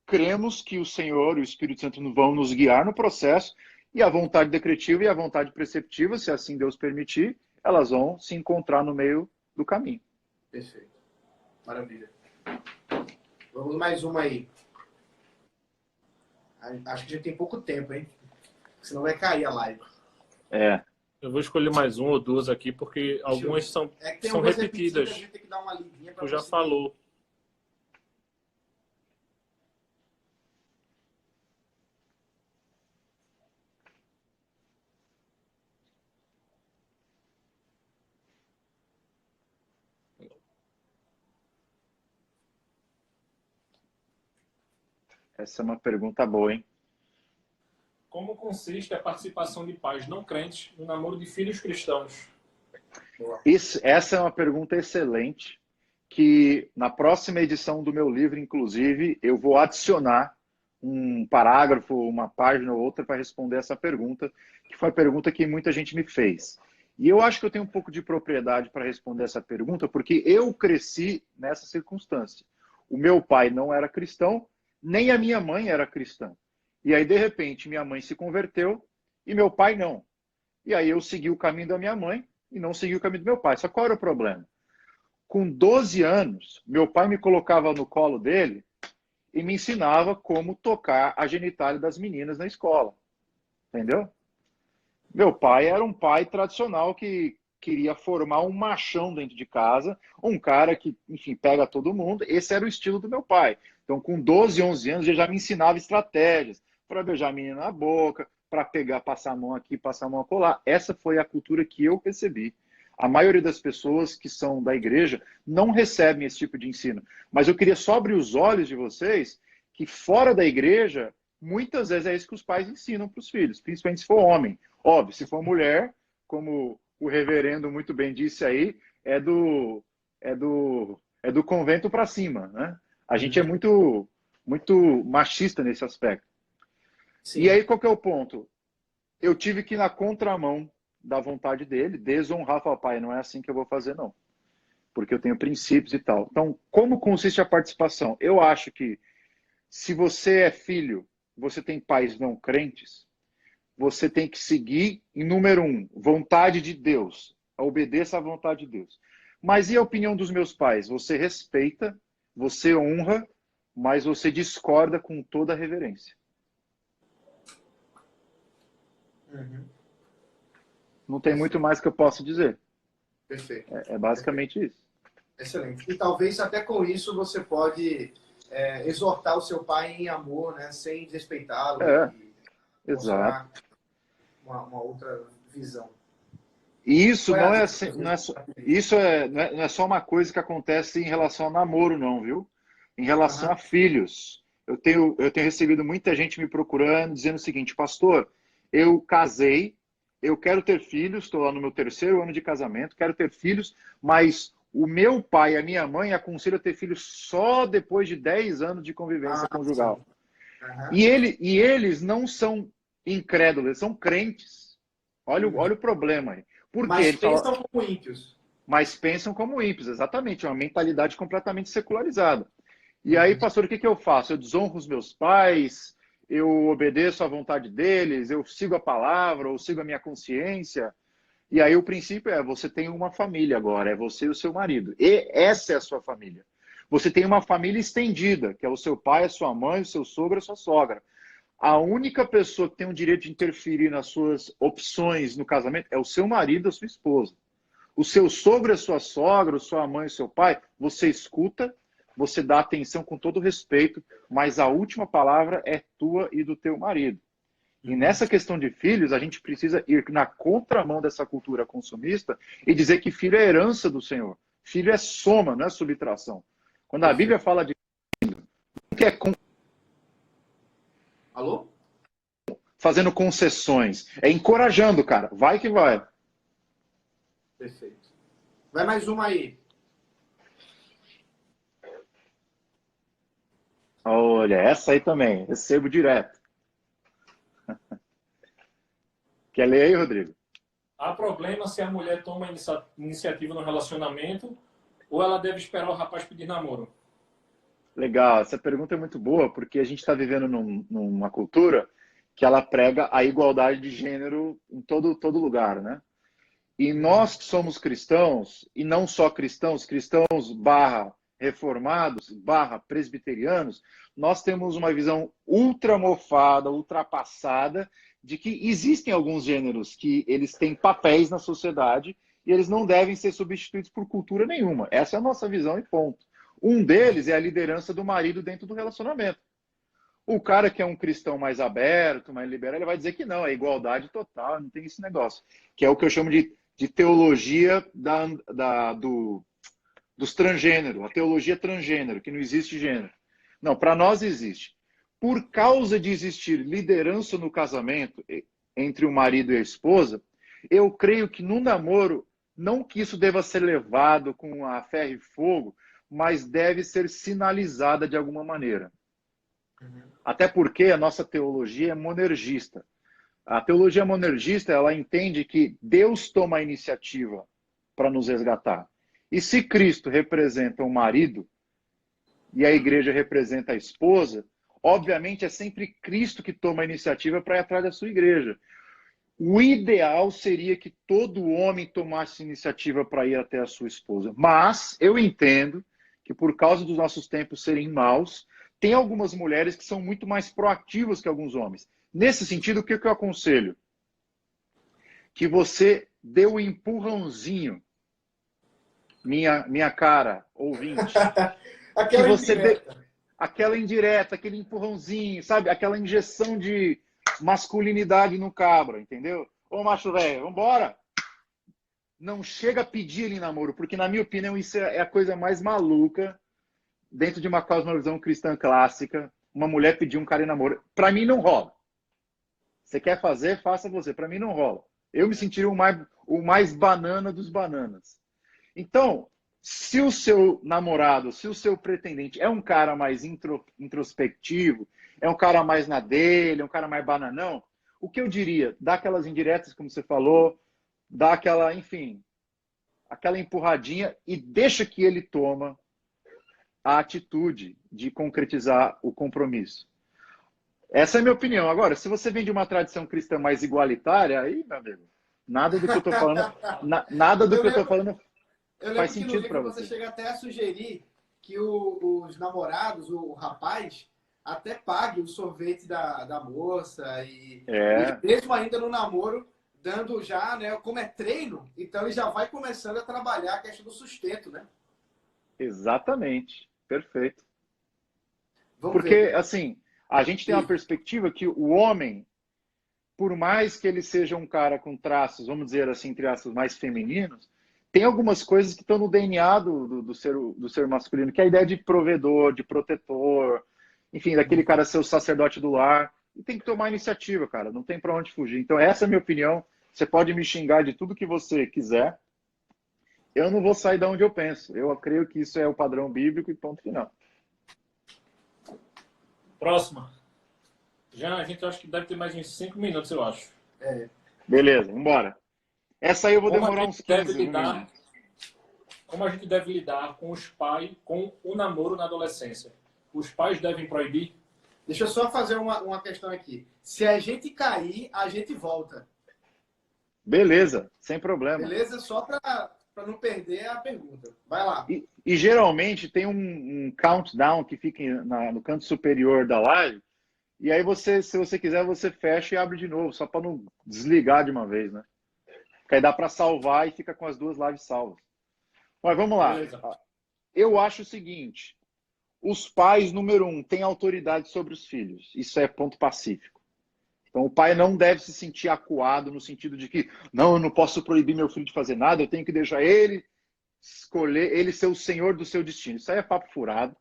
Speaker 3: cremos que o Senhor e o Espírito Santo vão nos guiar no processo e a vontade decretiva e a vontade preceptiva, se assim Deus permitir, elas vão se encontrar no meio do caminho.
Speaker 1: Perfeito. Maravilha. Vamos mais uma aí. Acho que já tem pouco tempo, hein? Senão vai cair a live.
Speaker 3: É.
Speaker 2: Eu vou escolher mais uma ou duas aqui, porque algumas são, são repetidas.
Speaker 1: A gente tem que dar uma lidinha pra
Speaker 2: Tu já falou.
Speaker 3: Essa é uma pergunta boa, hein?
Speaker 2: Como consiste a participação de pais não crentes no namoro de filhos cristãos?
Speaker 3: Essa é uma pergunta excelente, que na próxima edição do meu livro, inclusive, eu vou adicionar um parágrafo, uma página ou outra para responder essa pergunta, que foi a pergunta que muita gente me fez. E eu acho que eu tenho um pouco de propriedade para responder essa pergunta, porque eu cresci nessa circunstância. O meu pai não era cristão, nem a minha mãe era cristã. E aí, de repente, minha mãe se converteu e meu pai não. E aí eu segui o caminho da minha mãe e não segui o caminho do meu pai. Só qual era o problema? Com 12 anos, meu pai me colocava no colo dele e me ensinava como tocar a genitália das meninas na escola. Entendeu? Meu pai era um pai tradicional que queria formar um machão dentro de casa, um cara que, enfim, pega todo mundo. Esse era o estilo do meu pai. Então, com 12, 11 anos, ele já me ensinava estratégias para beijar a menina na boca, para pegar, passar a mão aqui, passar a mão acolá. Essa foi a cultura que eu recebi. A maioria das pessoas que são da igreja não recebem esse tipo de ensino. Mas eu queria só abrir os olhos de vocês que fora da igreja, muitas vezes é isso que os pais ensinam para os filhos, principalmente se for homem. Óbvio, se for mulher, como o reverendo muito bem disse aí, é do convento para cima, né? A gente é muito machista nesse aspecto. Sim. E aí, qual que é o ponto? Eu tive que ir na contramão da vontade dele, desonrar, falar, pai, não é assim que eu vou fazer, não. Porque eu tenho princípios e tal. Então, como consiste a participação? Eu acho que se você é filho, você tem pais não crentes, você tem que seguir, em número 1, vontade de Deus. Obedeça à vontade de Deus. Mas e a opinião dos meus pais? Você respeita, você honra, mas você discorda com toda a reverência.
Speaker 1: Uhum.
Speaker 3: Não tem muito mais que eu possa dizer.
Speaker 1: Perfeito.
Speaker 3: É basicamente isso.
Speaker 1: Excelente. E talvez até com isso você pode exortar o seu pai em amor, né? Sem desrespeitá-lo.
Speaker 3: Exato.
Speaker 1: Uma outra visão.
Speaker 3: E isso não é só uma coisa que acontece em relação ao namoro, não, viu? Em relação a filhos. Eu tenho recebido muita gente me procurando, dizendo o seguinte, pastor, eu casei, eu quero ter filhos, estou lá no meu 3º ano de casamento, quero ter filhos, mas o meu pai e a minha mãe aconselham a ter filhos só depois de 10 anos de convivência conjugal. E eles não são incrédulos, eles são crentes. Olha o problema aí.
Speaker 1: Mas pensam como ímpios.
Speaker 3: Mas pensam como ímpios, exatamente. Uma mentalidade completamente secularizada. E aí, pastor, o que eu faço? Eu desonro os meus pais, eu obedeço à vontade deles, eu sigo a palavra, ou sigo a minha consciência. E aí o princípio é, você tem uma família agora, é você e o seu marido. E essa é a sua família. Você tem uma família estendida, que é o seu pai, a sua mãe, o seu sogro, a sua sogra. A única pessoa que tem o direito de interferir nas suas opções no casamento é o seu marido, a sua esposa. O seu sogro e a sua sogra, sua mãe e seu pai, você escuta, você dá atenção com todo respeito, mas a última palavra é tua e do teu marido. E nessa questão de filhos, a gente precisa ir na contramão dessa cultura consumista e dizer que filho é herança do Senhor. Filho é soma, não é subtração. Quando a Bíblia fala de que é
Speaker 1: Alô?
Speaker 3: fazendo concessões, é encorajando, cara. Vai que vai.
Speaker 1: Perfeito. Vai mais uma aí.
Speaker 3: Olha, essa aí também. Recebo direto. Quer ler aí, Rodrigo?
Speaker 2: Há problema se a mulher toma iniciativa no relacionamento ou ela deve esperar o rapaz pedir namoro?
Speaker 3: Legal, essa pergunta é muito boa, porque a gente está vivendo numa cultura que ela prega a igualdade de gênero em todo lugar, né? E nós que somos cristãos, e não só cristãos, cristãos barra reformados, barra presbiterianos, nós temos uma visão ultramofada, ultrapassada, de que existem alguns gêneros que eles têm papéis na sociedade e eles não devem ser substituídos por cultura nenhuma. Essa é a nossa visão e ponto. Um deles é a liderança do marido dentro do relacionamento. O cara que é um cristão mais aberto, mais liberal, ele vai dizer que não, é igualdade total, não tem esse negócio. Que é o que eu chamo de teologia dos transgêneros, a teologia transgênero, que não existe gênero. Não, para nós existe. Por causa de existir liderança no casamento entre o marido e a esposa, eu creio que no namoro, não que isso deva ser levado com a ferro e fogo, mas deve ser sinalizada de alguma maneira. Até porque a nossa teologia é monergista. A teologia monergista, ela entende que Deus toma a iniciativa para nos resgatar. E se Cristo representa o marido e a igreja representa a esposa, obviamente é sempre Cristo que toma a iniciativa para ir atrás da sua igreja. O ideal seria que todo homem tomasse iniciativa para ir até a sua esposa. Mas eu entendo que por causa dos nossos tempos serem maus, tem algumas mulheres que são muito mais proativas que alguns homens. Nesse sentido, o que eu aconselho? Que você dê o empurrãozinho, minha cara, ouvinte.
Speaker 1: Aquela
Speaker 3: que você
Speaker 1: indireta.
Speaker 3: dê aquela indireta, aquele empurrãozinho, sabe? Aquela injeção de masculinidade no cabra, entendeu? Ô macho velho, vambora! Não chega a pedir ele em namoro, porque na minha opinião isso é a coisa mais maluca dentro de uma cosmovisão cristã clássica. Uma mulher pedir um cara em namoro. Para mim não rola. Você quer fazer, faça você. Para mim não rola. Eu me sentiria o mais banana dos bananas. Então, se o seu namorado, se o seu pretendente é um cara mais introspectivo, é um cara mais na dele, é um cara mais bananão, o que eu diria? Dá aquelas indiretas, como você falou, dá aquela, enfim, aquela empurradinha e deixa que ele toma a atitude de concretizar o compromisso. Essa é a minha opinião. Agora, se você vem de uma tradição cristã mais igualitária, aí, meu amigo, nada do que eu estou falando, nada do que eu estou falando faz sentido para você.
Speaker 1: Você chega até a sugerir que os namorados, o rapaz, até pague o sorvete da moça e mesmo ainda no namoro, dando já, né, como é treino, então ele já vai começando a trabalhar a questão do sustento, né?
Speaker 3: Exatamente. Perfeito.
Speaker 1: Vamos
Speaker 3: Porque,
Speaker 1: ver.
Speaker 3: assim, a gente tem uma perspectiva que o homem, por mais que ele seja um cara com traços, vamos dizer assim, traços mais femininos, tem algumas coisas que estão no DNA do ser masculino, que é a ideia de provedor, de protetor, enfim, daquele cara ser o sacerdote do lar. E tem que tomar iniciativa, cara. Não tem para onde fugir. Então, essa é a minha opinião. Você pode me xingar de tudo que você quiser. Eu não vou sair de onde eu penso. Eu creio que isso é o padrão bíblico e ponto final.
Speaker 2: Próxima. Já a gente acha que deve ter mais uns 5 minutos, eu acho.
Speaker 3: Beleza, vambora. Essa aí eu vou demorar uns 15 minutos.
Speaker 2: Como a gente deve lidar com os pais, com o namoro na adolescência? Os pais devem proibir?
Speaker 1: Deixa eu só fazer uma questão aqui. Se a gente cair, a gente volta.
Speaker 3: Beleza, sem problema.
Speaker 1: Beleza? Só para não perder a pergunta. Vai lá.
Speaker 3: E geralmente tem um countdown que fica no canto superior da live. E aí você, se você quiser, você fecha e abre de novo, só para não desligar de uma vez, né? Que aí dá para salvar e fica com as duas lives salvas. Mas vamos lá.
Speaker 2: Beleza.
Speaker 3: Eu acho o seguinte: os pais, número um, têm autoridade sobre os filhos. Isso é ponto pacífico. Então, o pai não deve se sentir acuado no sentido de que, não, eu não posso proibir meu filho de fazer nada, eu tenho que deixar ele escolher, ele ser o senhor do seu destino. Isso aí é papo furado.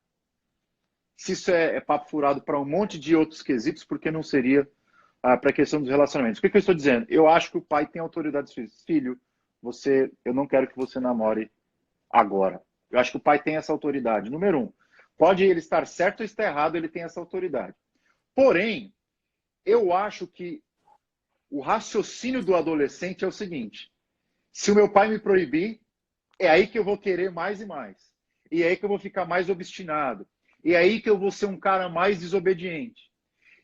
Speaker 3: Se isso é papo furado para um monte de outros quesitos, por que não seria para a questão dos relacionamentos? O que eu estou dizendo? Eu acho que o pai tem autoridade sobre os filhos. Filho, eu não quero que você namore agora. Eu acho que o pai tem essa autoridade. Número um, pode ele estar certo ou estar errado, ele tem essa autoridade. Porém, eu acho que o raciocínio do adolescente é o seguinte: se o meu pai me proibir, é aí que eu vou querer mais e mais. E é aí que eu vou ficar mais obstinado. E é aí que eu vou ser um cara mais desobediente.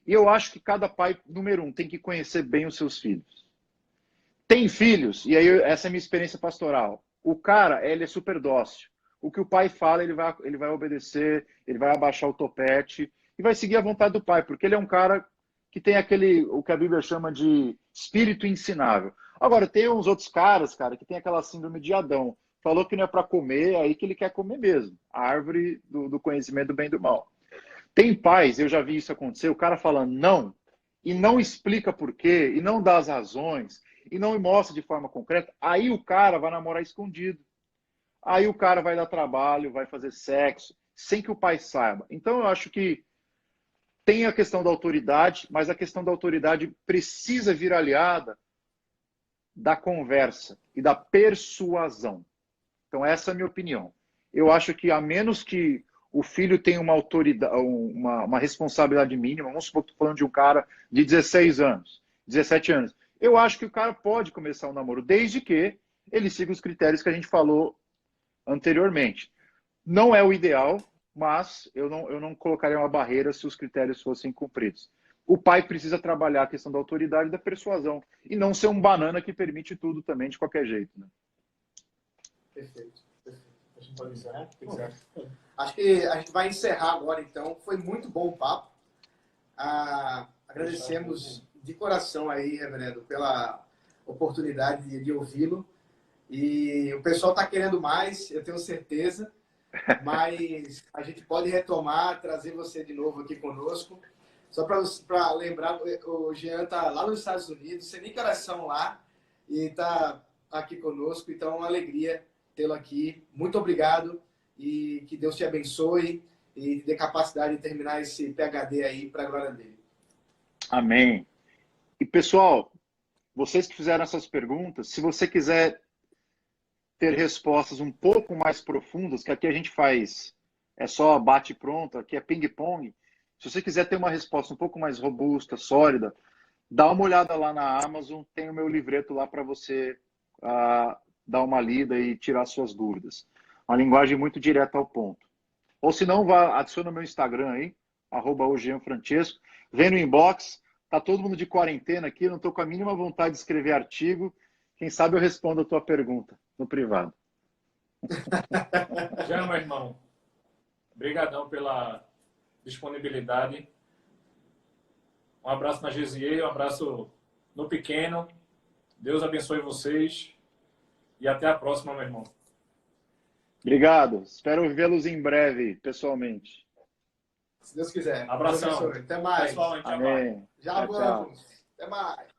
Speaker 3: E eu acho que cada pai, número um, tem que conhecer bem os seus filhos. Tem filhos, e aí essa é a minha experiência pastoral. O cara, ele é super dócil. O que o pai fala, ele vai obedecer, ele vai abaixar o topete e vai seguir a vontade do pai, porque ele é um cara que tem o que a Bíblia chama de espírito ensinável. Agora, tem uns outros caras, cara, que tem aquela síndrome de Adão. Falou que não é para comer, é aí que ele quer comer mesmo. A árvore do conhecimento do bem e do mal. Tem pais, eu já vi isso acontecer, o cara falando não, e não explica por quê, e não dá as razões, e não mostra de forma concreta, aí o cara vai namorar escondido. Aí o cara vai dar trabalho, vai fazer sexo, sem que o pai saiba. Então eu acho que tem a questão da autoridade, mas a questão da autoridade precisa vir aliada da conversa e da persuasão. Então essa é a minha opinião. Eu acho que a menos que o filho tenha uma autoridade, uma responsabilidade mínima, vamos supor que estou falando de um cara de 16 anos, 17 anos, eu acho que o cara pode começar um namoro, desde que ele siga os critérios que a gente falou anteriormente. Não é o ideal, mas eu não colocaria uma barreira se os critérios fossem cumpridos. O pai precisa trabalhar a questão da autoridade e da persuasão, e não ser um banana que permite tudo também de qualquer jeito. Né?
Speaker 1: Perfeito. A gente pode encerrar? O que você acha? Acho que a gente vai encerrar agora, então. Foi muito bom o papo. Agradecemos de coração aí, reverendo, pela oportunidade de ouvi-lo. E o pessoal está querendo mais, eu tenho certeza. Mas a gente pode retomar, trazer você de novo aqui conosco. Só para lembrar, o Jean está lá nos Estados Unidos, sem nem que horas são lá, e está aqui conosco. Então, é uma alegria tê-lo aqui. Muito obrigado e que Deus te abençoe e te dê capacidade de terminar esse PhD aí para a glória dele.
Speaker 3: Amém. E, pessoal, vocês que fizeram essas perguntas, se você quiser ter respostas um pouco mais profundas, que aqui a gente faz, é só bate e pronto, aqui é ping-pong. Se você quiser ter uma resposta um pouco mais robusta, sólida, dá uma olhada lá na Amazon, tem o meu livreto lá para você dar uma lida e tirar suas dúvidas. Uma linguagem muito direta ao ponto. Ou se não, adiciona meu Instagram aí, @ojeanfrancesco, vem no inbox, tá todo mundo de quarentena aqui, não estou com a mínima vontade de escrever artigo, quem sabe eu respondo a tua pergunta no privado.
Speaker 2: Já, meu irmão, obrigadão pela disponibilidade. Um abraço na Gesier, um abraço no pequeno. Deus abençoe vocês e até a próxima, meu irmão.
Speaker 3: Obrigado. Espero vê-los em breve, pessoalmente.
Speaker 1: Se Deus quiser.
Speaker 2: Abração.
Speaker 1: Até mais.
Speaker 2: Pessoal, a gente
Speaker 3: Amém.
Speaker 1: Já
Speaker 3: Tchau,
Speaker 1: vamos. Até mais.